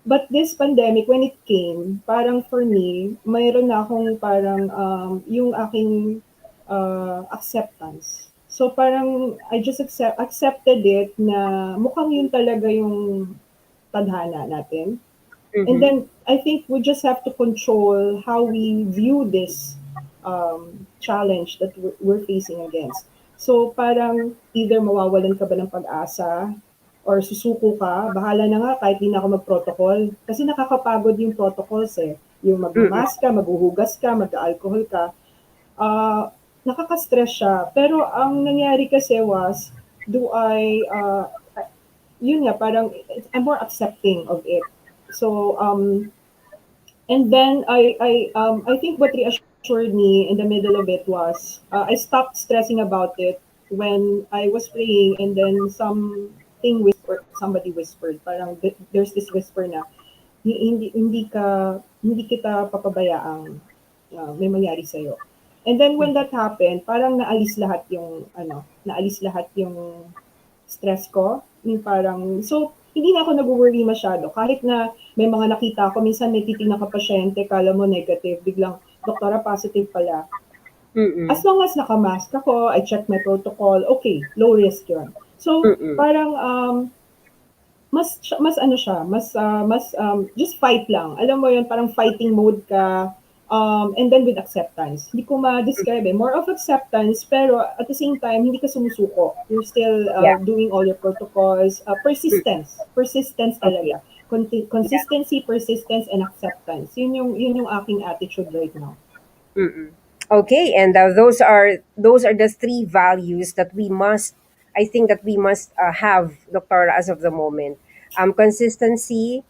But this pandemic, when it came, parang for me, mayroon na akong parang yung aking acceptance. So parang I just accepted it na mukhang yun talaga yung tadhana natin. And Mm-hmm. then I think we just have to control how we view this challenge that we're facing against. So parang either mawawalan ka ba ng pag-asa or susuko ka, bahala na nga kahit di na ako mag-protocol. Kasi nakakapagod yung protocols eh. Yung Mm-hmm. magmamask ka, maghuhugas ka, mag-alcohol ka. Nakaka-stress siya. Pero ang nangyari kasi was, yun nga, parang I'm more accepting of it. So, and then I think what reassured me in the middle of it was I stopped stressing about it when I was praying, and then somebody whispered, parang there's this whisper na hindi kita papabayaang may mangyari sa And then when that happened, parang naalis lahat yung stress ko. Yung parang, so, hindi na ako nag-worry masyado. Kahit na may mga nakita ako, minsan may titignan ka pasyente, kala mo negative, biglang, doktora, positive pala. Mm-hmm. As long as nakamask ako, I check my protocol, okay, low risk yun. So, Mm-hmm. parang, mas ano siya, mas just fight lang. Alam mo yun, parang fighting mode ka, and then with acceptance. Hindi ko ma-describe eh. More of acceptance, pero at the same time, hindi ka sumusuko. You're still Yeah. doing all your protocols. Mm-hmm. Persistence Okay. talaga. Yeah. Consistency, persistence, and acceptance. Yun yung aking attitude right now. Mm-mm. Okay, and those are the three values that I think that we must have, Doctor, as of the moment. Consistency,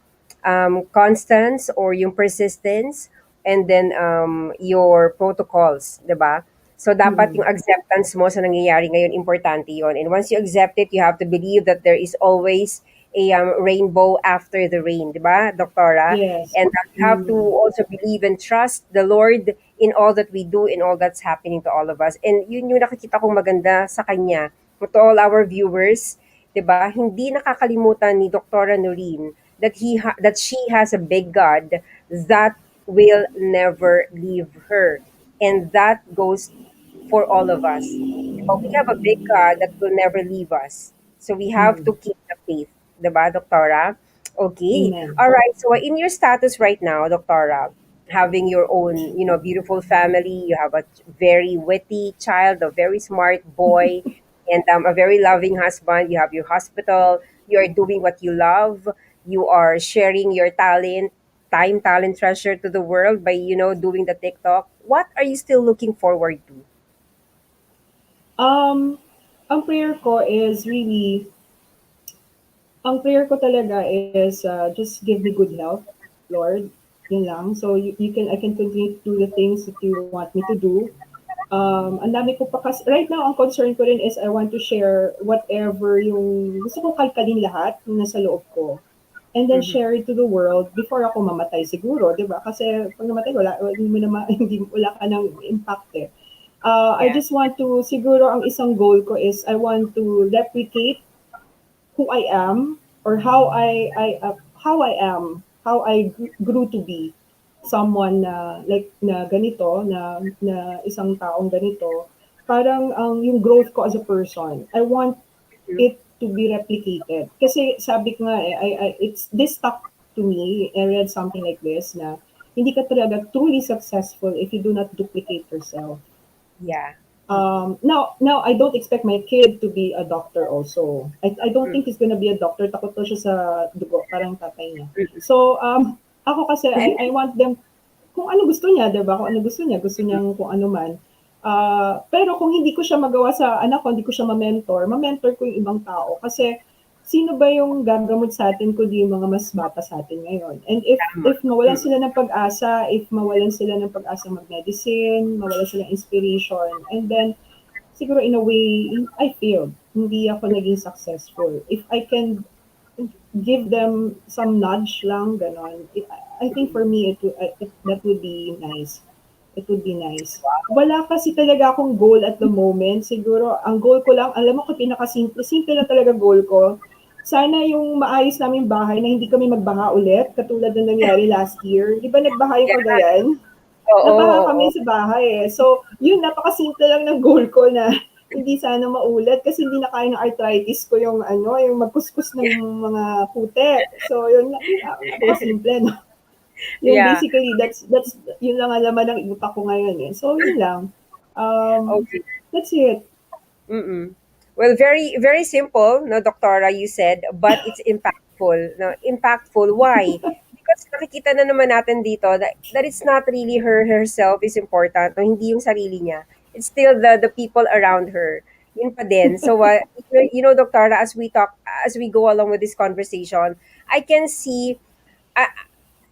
constance or yung persistence, and then your protocols, diba? So dapat yung Mm. acceptance mo sa nangyayari ngayon, importante yon. And once you accept it, you have to believe that there is always a rainbow after the rain, di ba, Doktora? Yes. And that you have to Mm. also believe and trust the Lord in all that we do, in all that's happening to all of us. And yun yung nakikita kong maganda sa kanya. To all our viewers, di ba, hindi nakakalimutan ni Doktora Noreen that that she has a big God that will never leave her. And that goes for all of us. But we have a big God that will never leave us. So we have to Mm. keep the faith. Diba, Doktora? Okay. Amen. All right. So in your status right now, Doktora, having your own, beautiful family, you have a very witty child, a very smart boy, and a very loving husband. You have your hospital. You are doing what you love. You are sharing your talent, treasure to the world by, doing the TikTok. What are you still looking forward to? Um, ang prayer ko is really, ang prayer ko talaga is just give me good health, Lord. Yun lang. So I can continue to do the things that you want me to do. Ang dami ko pa kasi, right now, ang concern ko rin is I want to share whatever yung, gusto kong kalkalin lahat yung nasa loob ko. And then Mhm. share it to the world before ako mamatay siguro, di ba? Kasi pag namatay, hindi mo naman, hindi, wala ka ng impact eh. I Yeah. just want to, siguro ang isang goal ko is I want to replicate who I am or how I grew to be someone na like na ganito na isang taong ganito. Parang ang yung growth ko as a person, I want Mhm. it to be replicated. Kasi sabi ko nga eh, it's this stuck to me. I read something like this na hindi ka talaga truly successful if you do not duplicate yourself. Yeah. Now I don't expect my kid to be a doctor also. I don't think Mhm. he's gonna be a doctor. Takot to siya sa dugo, parang tatay niya. Mhm. So, ako kasi, I want them, kung ano gusto niya, di ba? Kung ano gusto niyang kung ano man. Pero kung hindi ko siya magawa sa anak ko, hindi ko siya ma-mentor ko yung ibang tao. Kasi, sino ba yung gagamot sa atin kundi yung mga mas bata sa atin ngayon? And Tama. if mawalan Mm. sila ng pag-asa, if mawalan sila ng pag-asa mag-medicine, mawalan sila ng inspiration, and then siguro in a way, I failed. Hindi ako naging successful. If I can give them some nudge lang, ganon, I think for me, that would be nice. It would be nice. Wala kasi talaga akong goal at the moment. Siguro, ang goal ko lang, alam mo ko, simple lang talaga goal ko. Sana yung maayos namin bahay na hindi kami magbaha ulit, katulad ng nangyari last year. Di ba nagbaha yung Yeah. Cagayan? Oo, Nabaha oo. kami sa bahay eh. So, yun, napakasimple lang ng goal ko na hindi sana maulit kasi hindi na kaya ng arthritis ko yung yung magkuskus ng mga putek. So, yun napakasimple, no? Yung Yeah. basically, that's, yun lang ang laman ng utak ko ngayon eh. So, yun lang. Okay. That's it. Mm-mm. Well, very very simple, no, Doctora, you said, but it's impactful. No, impactful. Why? Because nakikita na naman natin dito that it's not really herself is important, no, hindi yung sarili niya. It's still the people around her. Yun pa din. So, Doctora, as we go along with this conversation, I can see, uh,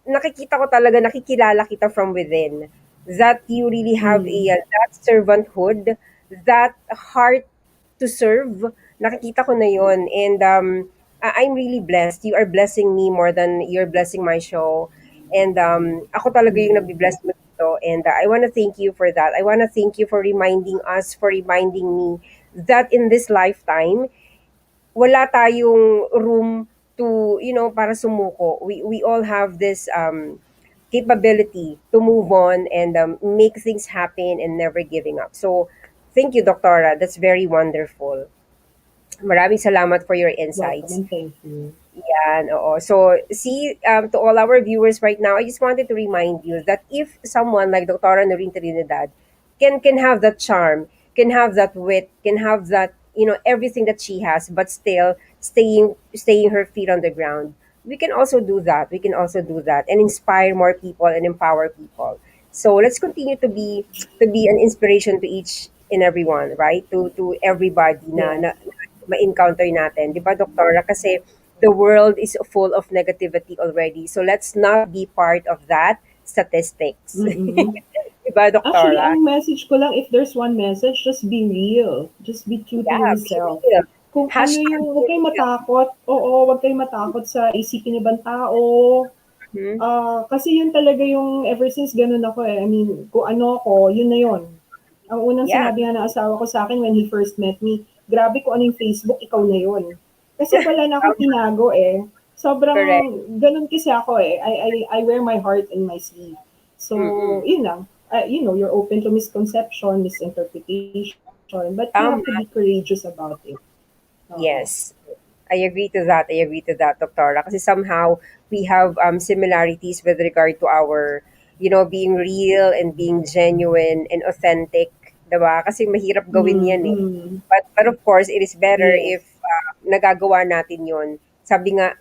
nakikita ko talaga, nakikilala kita from within. That you really have Mm. that servanthood, that heart to serve. Nakikita ko na yon. And I'm really blessed. You are blessing me more than you're blessing my show. And ako talaga yung Mm. nabibless mo dito. And I want to thank you for that. I want to thank you for reminding us, for reminding me that in this lifetime, wala tayong room to, para sumuko. We all have this capability to move on and make things happen and never giving up. So, thank you, Doctora. That's very wonderful. Maraming salamat for your Welcome insights. and thank you. Yan, oo. So, see, to all our viewers right now, I just wanted to remind you that if someone like Dr. Noreen Trinidad can have that charm, can have that wit, can have that, everything that she has, but still staying her feet on the ground, we can also do that. We can also do that and inspire more people and empower people. So let's continue to be an inspiration to each and everyone, right? To everybody Yes. na ma-encounter natin. 'Di ba, Doktora? Kasi the world is full of negativity already. So let's not be part of that statistics. Mm-mm. Diba, Actually, Doktora? ang message ko lang, if there's one message, just be real. Just be true to Yeah, be yourself. real. Kung ano Hashtag yung, be huwag kayong real. matakot. Oo, huwag kayong matakot sa isipin ng ibang tao. Mhm. Kasi yun talaga yung, ever since ganun ako eh. I mean, kung ano ako, yun na yun. Ang unang Yeah, sinabi nga ng asawa ko sa akin when he first met me, grabe kung ano yung Facebook, ikaw na yun. Kasi wala na akong tama, tinago eh. Sobrang correct. ganun kasi ako eh. I wear my heart in my sleeve. So, Mm-mm. yun lang. You're open to misconception, misinterpretation, but you Tama. have to be courageous about it. Oo. Yes. I agree to that. I agree to that, Doctora. Kasi somehow we have similarities with regard to our, being real and being genuine and authentic, 'di ba? Kasi mahirap gawin Mm, 'yan eh. mm. But of course, it is better Yes. if nagagawa natin 'yon. Sabi nga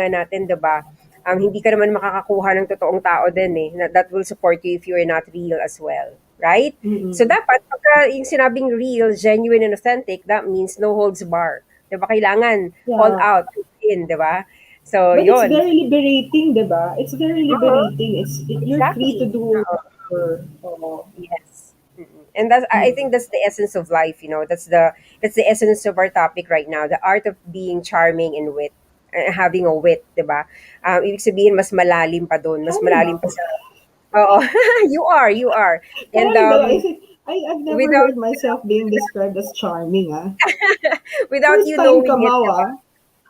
natin, 'di ba? Hindi ka naman makakakuha ng totoong tao din eh. That will support you if you are not real as well, right? So Mm-mm. dapat pagka yung sinabing real, genuine and authentic, that means no holds bar. 'Di ba? Kailangan all Yeah. out in, 'di ba? So, But it's 'yon. very liberating, 'di ba? It's very Oo, liberating. You're free to exactly. do Oo. whatever. Oo. Yes. Mm-mm. And I Mm. think that's the essence of life, that's the essence of our topic right now, the art of being charming and wit, having a wit, 'di ba? Ibig sabihin mas malalim pa doon, mas Charming ba malalim pa ako? sa Oo. You are. And Charming ba? I've never without heard myself being described as charming, ah. without First you time knowing it, kamaw, 'di ba?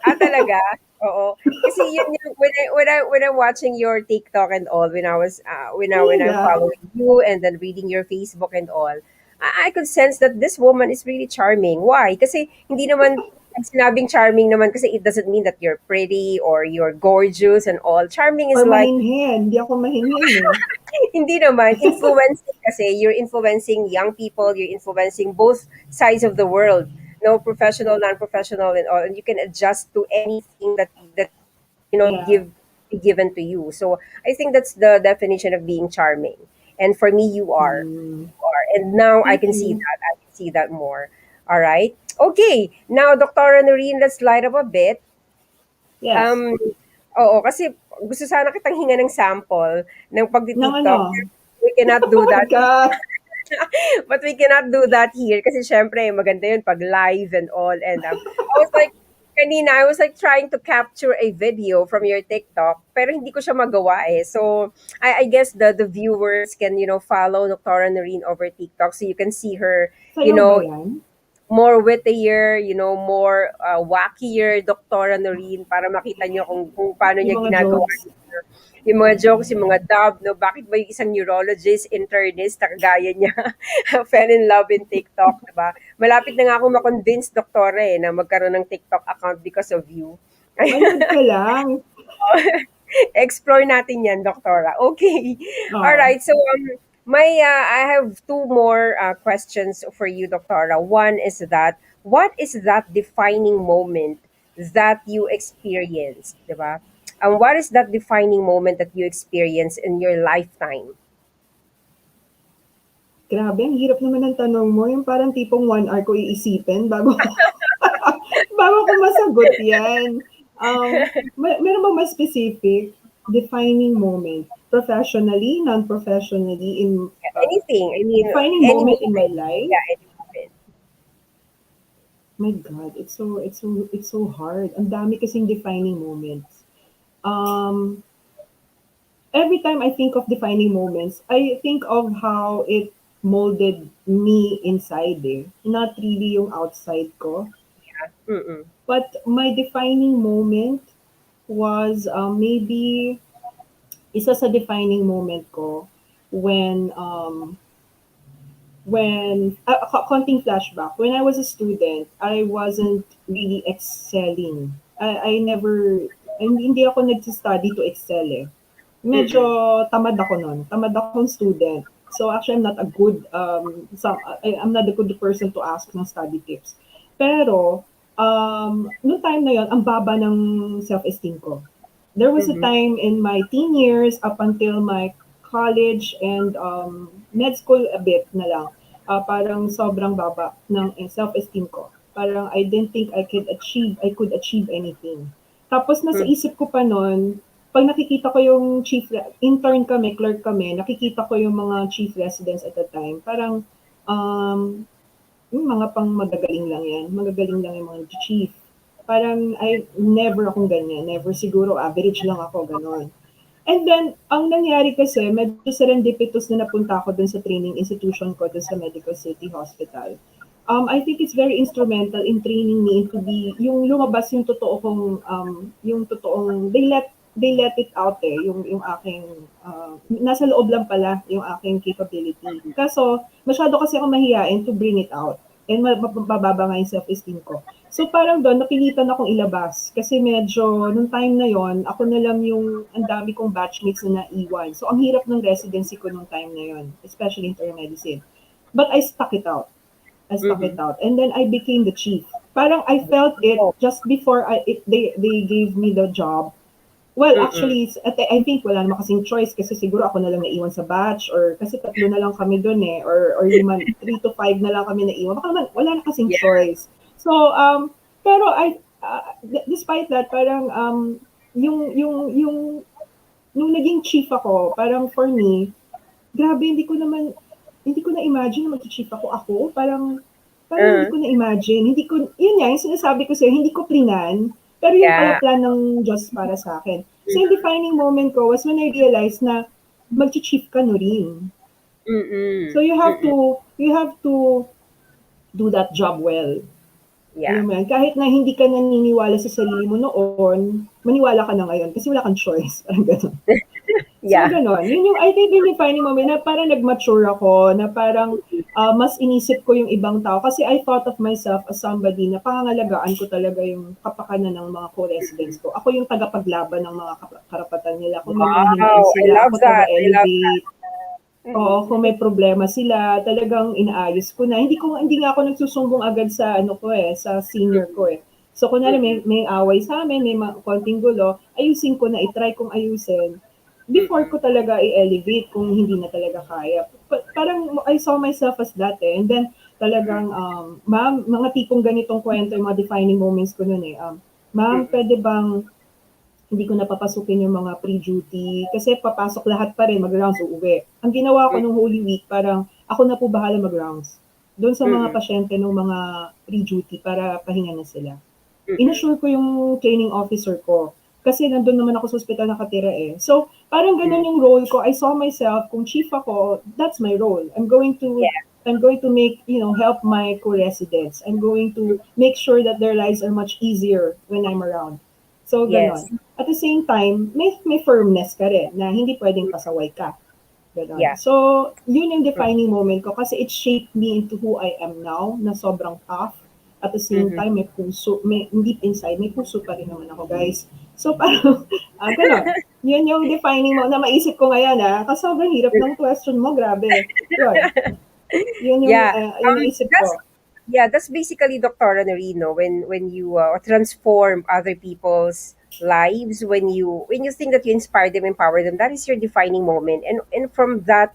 ah. Talaga? Oo. Kasi yun yung when I'm watching your TikTok and all, when I'm Talaga? following you and then reading your Facebook and all, I could sense that this woman is really charming. Why? Kasi hindi naman pag sinabing charming naman kasi it doesn't mean that you're pretty or you're gorgeous and all. Charming is Or like mahinhin. Hindi ako mahinhin, eh. hindi naman influencing kasi you're influencing young people, you're influencing both sides of the world. No professional, non-professional and all, and you can adjust to anything that Yeah. be given to you. So I think that's the definition of being charming. And for me, you are. Mm. You are. And now I Thank can see you. that. I can see that more. All right. Okay. Now, Dr. Noreen, let's light up a bit. Yes. Um, Oo, kasi gusto sana kitang hinga ng sample ng Ng ano? pagti-TikTok. We cannot Oh do my that. God. But we cannot do that here kasi syempre maganda yun pag live and all. And I was like trying to capture a video from your TikTok pero hindi ko siya magawa eh. So I guess the viewers can, follow Noctora Noreen over TikTok so you can see her, you Sayaw ba know, yan? more wittier, more wackier Doktora Noreen para makita nyo kung paano Yung niya mga ginagawa jokes. yung mga jokes, yung mga dub, no? Bakit ba yung isang neurologist, internist, na kagaya niya, fell in love in TikTok, diba? Malapit na nga ako makonvince, doktora, na magkaroon ng TikTok account because of you. Manood ka lang. Explore natin yan, doktora. Okay. All Oh. right. So, I have two more questions for you, doktora. One is what is that defining moment that you experienced, di ba? What is that defining moment that you experience in your lifetime? Grabe, ang hirap naman ng tanong mo. Yung parang tipong 1 hour ko iisipin bago bago ko masagot yan. Meron bang mas specific defining moment? Professionally, non-professionally, Anything. I mean, defining any moment in my moment. life? Yeah, any moment. My God, it's so hard. Ang dami kasing defining moments. Um, every time I think of defining moments, I think of how it molded me inside eh. Not really yung outside ko. Mm-mm. But my defining moment was maybe isa sa defining moment ko when konting flashback. When I was a student, I wasn't really excelling. I never hindi ako nag-study to excel eh. Medyo Mm-mm. tamad ako nun. Tamad akong student. So actually, I'm not a good I'm not a good person to ask ng study tips. Pero noong time na yon, ang baba ng self-esteem ko. There was a Mm-hmm. time in my teen years up until my college and med school a bit na lang. Parang sobrang baba ng self-esteem ko. Parang I didn't think I could achieve anything. Tapos nasa isip ko pa noon, pag nakikita ko yung intern kami, clerk kami, nakikita ko yung mga chief residents at the time, parang, yung mga pang magagaling lang yan. Magagaling lang yung mga chief. Parang, never akong ganyan. Never siguro, average lang ako, ganon. And then, ang nangyari kasi, medyo serendipitous na napunta ako dun sa training institution ko, dun sa Medical City Hospital. I think it's very instrumental in training me into yung lumabas yung totoo kong, yung totoong, they let it out yung aking, nasa loob lang pala yung aking capability. Kaso, masyado kasi ako mahihain to bring it out. And mababa nga yung self-esteem ko. So parang doon, napilitan akong ilabas. Kasi medyo, nung time na yon ako na lang yung, ang dami kong batchmates na naiwan. So ang hirap ng residency ko nung time na yon, especially internal medicine. But I stuck it out. I stuck it out. And then I became the chief. Parang I felt it just before they gave me the job. Well, actually, I think wala naman kasing choice kasi siguro ako na lang naiwan sa batch or kasi 3 na lang kami doon or 3 to 5 na lang kami naiwan. Baka naman, wala na kasing choice. So, pero despite that, parang nung naging chief ako, parang for me, grabe, hindi ko na-imagine na mag-chief ako. Parang hindi ko na-imagine. Yun nga, yung sinasabi ko sa'yo, hindi ko plinan, pero yun pala plan ng Diyos para sa akin. So, yung defining moment ko was when I realized na mag-chief ka, Noreen. So, you have to do that job well. Yeah. Kahit na hindi ka naniniwala sa sarili mo noon, maniwala ka na ngayon kasi wala kang choice. Parang gano'n. Yeah. So, gano'n. Yun I think yung defining moment na parang nag-mature ako, na parang mas inisip ko yung ibang tao. Kasi I thought of myself as somebody na pangangalagaan ko talaga yung kapakanan ng mga co-residents ko. Ako yung tagapaglaban ng mga karapatan nila. Kung may mga hinain sila, ako taga-elevate. Oo, kung may problema sila, talagang inaayos ko na. Hindi nga ako nagsusumbong agad sa sa senior ko eh. So kunwari may away sa amin, may konting gulo, ayusin ko na, i-try kong ayusin. Before ko talaga i-elevate kung hindi na talaga kaya. Parang I saw myself as that eh. And then talagang, ma'am, mga tipong ganitong kwento, yung mga defining moments ko nun eh. Ma'am, pwede bang hindi ko napapasukin yung mga pre-duty kasi papasok lahat pa rin, mag-rounds, uuwi. Ang ginawa ko nung Holy Week, parang ako na po bahala mag-rounds doon sa mga pasyente ng mga pre-duty para pahinga na sila. Inassure ko yung training officer ko kasi nandun naman ako sa ospital nakatira eh. So, parang ganun yung role ko. I saw myself, kung chief ako, that's my role. I'm going to make, help my co-residents. I'm going to make sure that their lives are much easier when I'm around. So, ganon. Yes. At the same time, may firmness ka rin na hindi pwedeng pasaway ka. Ganon. Yeah. So, yun yung defining moment ko kasi it shaped me into who I am now na sobrang tough. At the same time, may puso, deep inside, may puso pa rin naman ako, guys. So, parang, ganon. Yun yung defining mo na maisip ko ngayon, kasi sobrang hirap ng question mo, grabe. Yun yung naisip ko. Yeah, that's basically Dr. Norino when you transform other people's lives, when you think that you inspire them, empower them, that is your defining moment. And from that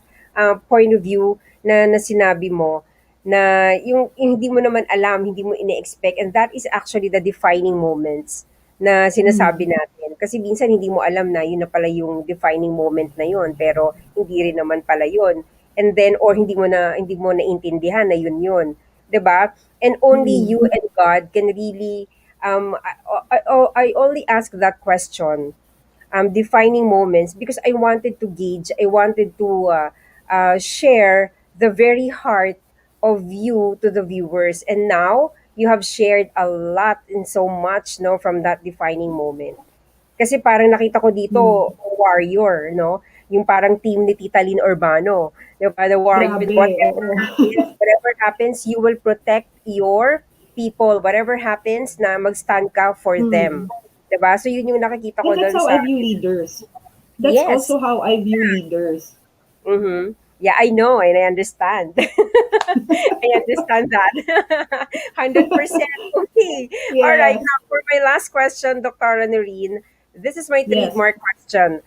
point of view na sinabi mo na yung hindi mo naman alam, hindi mo ine-expect, and that is actually the defining moments na sinasabi natin. Kasi minsan hindi mo alam na yun na pala yung defining moment na yun, pero hindi rin naman pala yun. And then, or hindi mo naintindihan na yun. 'Di ba? And only you and God can really I only ask that question, defining moments, because I wanted to gauge, I wanted to share the very heart of you to the viewers, and now you have shared a lot and so much, no, from that defining moment. Kasi parang nakita ko dito, warrior, no? Yung parang team ni Tita Lynn Urbano. Yung the warrior with whatever happens, you will protect your people. Whatever happens, na mag-stand ka for them. Diba? So yun yung nakikita ko that's doon how sa... I view leaders. That's also how I view leaders. Yeah, I know and I understand. I understand that. 100%. Okay. Yes. All right. Now, for my last question, Dr. Noreen, this is my trademark question.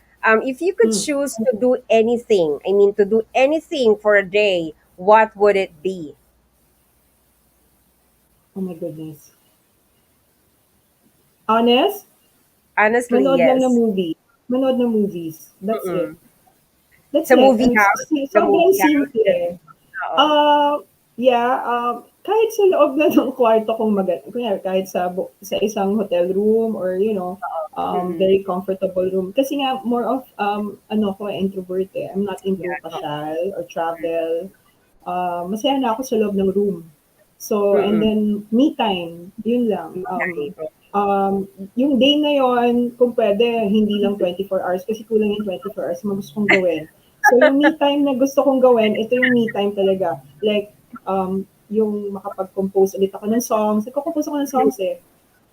If you could choose to do anything, to do anything for a day, what would it be? Oh my goodness. Honest? Honestly, Manood yes. lang ng movie. manood ng movies. That's it. Mm-mm. That's Sa it. movie house? Sa Sobrang movie house? simple. Oo. Yeah, kahit sa loob na ng kwarto kung kunyari kahit sa isang hotel room or Mm-mm. very comfortable room. Kasi nga more of introvert eh. I'm not into Yeah. pasyal or travel. Masaya na ako sa loob ng room. So, and Mm-mm. then me time, yun lang. Okay. Yung day na yon, kung pwede, hindi lang 24 hours kasi kulang yung 24 hours na gusto kong gawin. So, yung me time na gusto kong gawin, ito yung me time talaga. Like, yung makapag-compose ulit ako ng songs. Nagko-compose ako ng songs eh.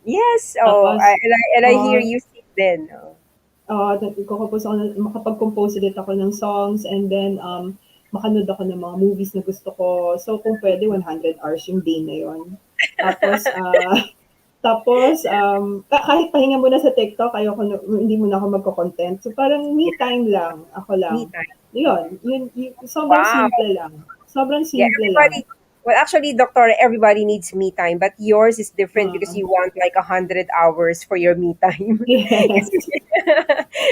Yes. Oh, Tapos, and I hear uh, you sing then. Oh. makapag-compose ulit ako ng songs and then makanood ako ng mga movies na gusto ko. So kung pwede 100 hours yung day na yon. Tapos kahit pahinga muna sa TikTok, hindi muna ako magko-content. So parang me time lang, ako lang. Me time. Yun, sobrang Wow. simple lang. Sobrang Yeah, simple lang. everybody. Well, actually, doctor, everybody needs me time, but yours is different because Uh, you want like 100 hours for your me time. yes.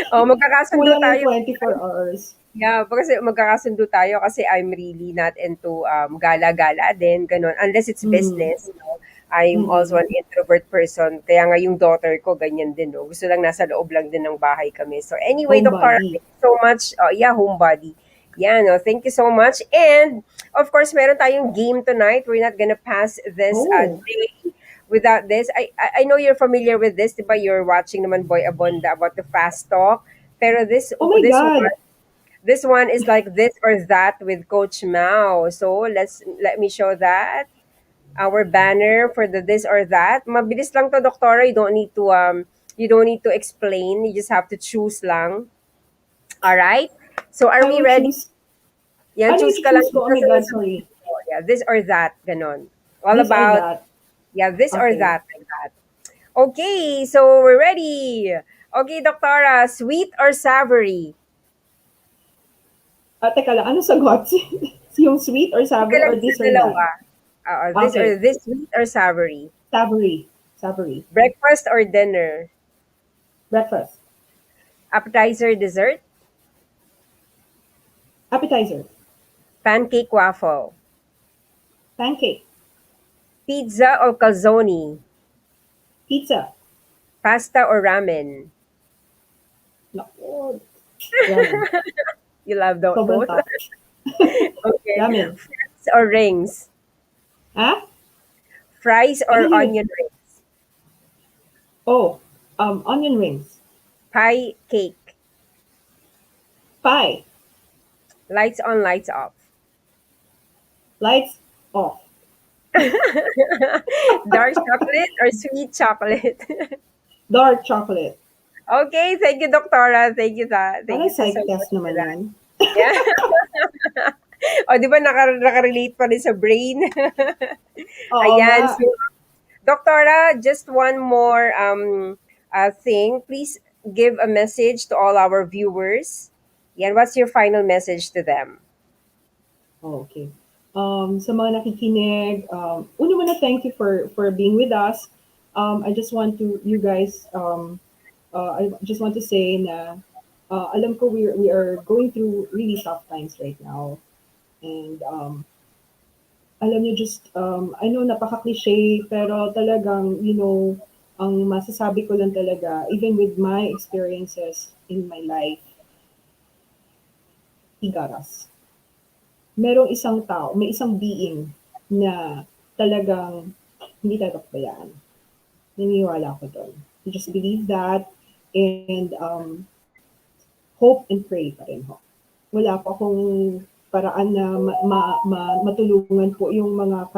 Oh, magkakasundo Kulang yung tayo. 24 hours. Yeah, kasi magkakasundo tayo kasi I'm really not into gala-gala din, ganun. Unless it's Mm. business, no? I'm also Mm. an introvert person. Kaya nga yung daughter ko, ganyan din, no? Gusto lang nasa loob lang din ng bahay kami. So anyway, Doctor, Homebody. thank you so much. Yeah, homebody. Yeah, no, thank you so much. And of course, meron tayong game tonight. We're not gonna pass this Oh. day without this. I know you're familiar with this, diba? You're watching naman Boy Abonda about the fast talk. Pero Oh my this God. this one is like this or that with Coach Mao. So let me show that our banner for the this or that. Mabilis lang to, Doktora. You don't need to explain. You just have to choose lang. All right. So are I we will ready? choose. Yan, Ano choose ka lang i-choose ko? Oh dito my sa God, sasabihin sorry. ko. Yeah, this or that, ganon. All This or about, that. yeah, this or Okay. that, like that. Okay, so we're ready. Okay, Doktora, sweet or savory? Teka lang, ano sagot? Yung sweet or Hindi ka savory lang or sa this or that? dalawa. Okay. This sweet or savory? Savory. Savory. Breakfast or dinner? Breakfast. Appetizer, dessert? Appetizer. Pancake, waffle? Pancake. Pizza or calzone? Pizza. Pasta or ramen? Naku. Ramen. You love Sobrang both? top. Okay. Ramen. Fries or rings? Ha? Fries I or didn't hear. onion rings? Oh, onion rings. Pie, cake? Pie. Lights on, lights off? Lights off. Dark chocolate or sweet chocolate? Dark chocolate. Okay, thank you, Doctora. Thank Parang you so psych much test for naman that. yan. Yeah. O, di ba nakarelate pa rin sa brain? Oo nga. Ayan. So, Doctora, just one more thing. Please give a message to all our viewers. Yan, what's your final message to them? Oh, okay. Sa mga nakikinig, una muna thank you for being with us. I just want to you guys I just want to say na alam ko we are going through really tough times right now. And alam niyo just I know napaka-cliche pero talagang ang masasabi ko lang talaga even with my experiences in my life, igaras. Merong isang tao, may isang being na talagang hindi tayo pabayaan. Naniniwala ako doon. You just believe that and hope and pray pa rin ho. Wala pa akong paraan na matulungan po yung mga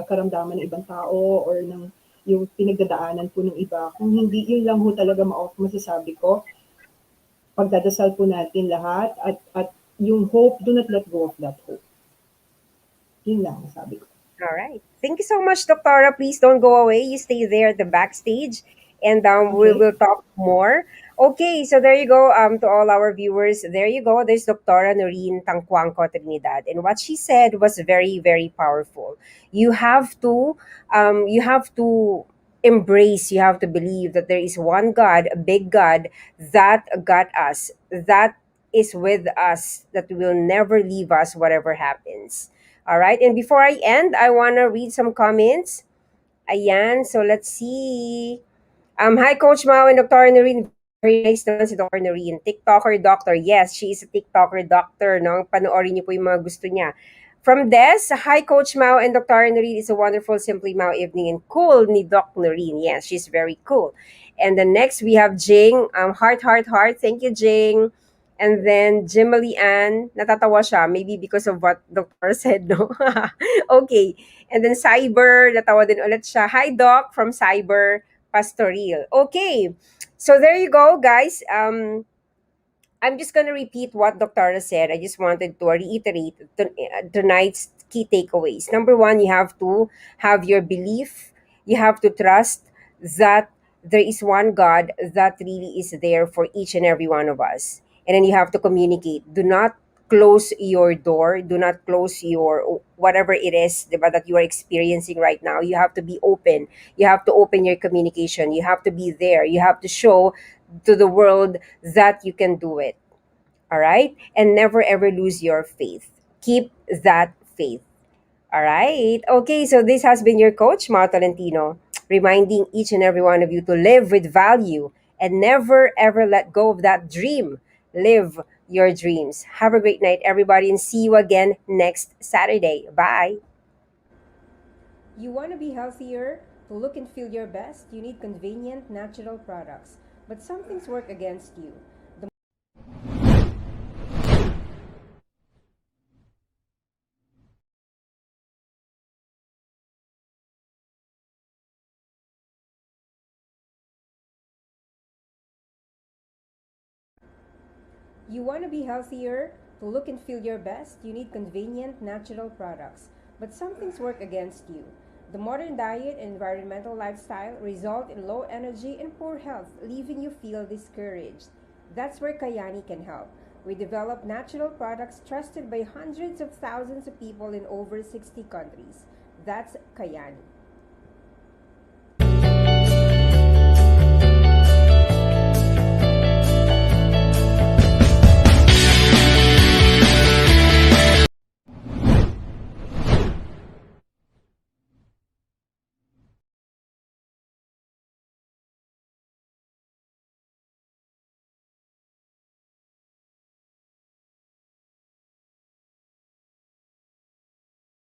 karamdaman ng ibang tao or ng yung pinagdadaanan po ng iba. Kung hindi, yun lang ho talaga masasabi ko. Pagdadasal po natin lahat at yung hope, do not let go of that hope. Yun lang sabi ko. All right. Thank you so much, Doctora. Please don't go away. You stay there at the backstage and we Okay? will talk more. Okay, so there you go. To all our viewers, there you go. There's Doctora Noreen Tangcuangco-Trinidad. And what she said was very, very powerful. You have to embrace, you have to believe that there is one God, a big God, that got us, that is with us, that will never leave us, whatever happens. All right. And before I end, I want to read some comments. Ayan. So let's see. Hi, Coach Mao and Dr. Noreen. Very nice naman si Dr. Noreen. TikToker doctor. Yes, she is a TikToker doctor. No? Panoorin niyo po yung mga gusto niya. From Des, hi, Coach Mao and Dr. Noreen. It's a wonderful Simply Mao evening and cool ni Doc Noreen. Yes, she's very cool. And then next, we have Jing. Heart, heart, heart. Thank you, Jing. And then Jimali Ann. Natatawa siya. Maybe because of what Dr. said, no? Okay. And then Cyber. Natawa din ulit siya. Hi, Doc, from Cyber Pastoril. Okay. So there you go, guys. I'm just going to repeat what Dr. said. I just wanted to reiterate tonight's key takeaways. Number one, you have to have your belief. You have to trust that there is one God that really is there for each and every one of us. And then you have to communicate. Do not close your door. Do not close your whatever it is, diba, that you are experiencing right now. You have to be open. You have to open your communication. You have to be there. You have to show to the world that you can do it. All right? And never ever lose your faith. Keep that faith. All right. Okay, so this has been your coach, Mao Tolentino, reminding each and every one of you to live with value and never ever let go of that dream. Live your dreams. Have a great night, everybody, and see you again next Saturday. Bye. You want to be healthier? To look and feel your best, you need convenient, natural products. But some things work against you. You want to be healthier? To look and feel your best, you need convenient, natural products. But some things work against you. The modern diet and environmental lifestyle result in low energy and poor health, leaving you feel discouraged. That's where Kayani can help. We develop natural products trusted by hundreds of thousands of people in over 60 countries. That's Kayani.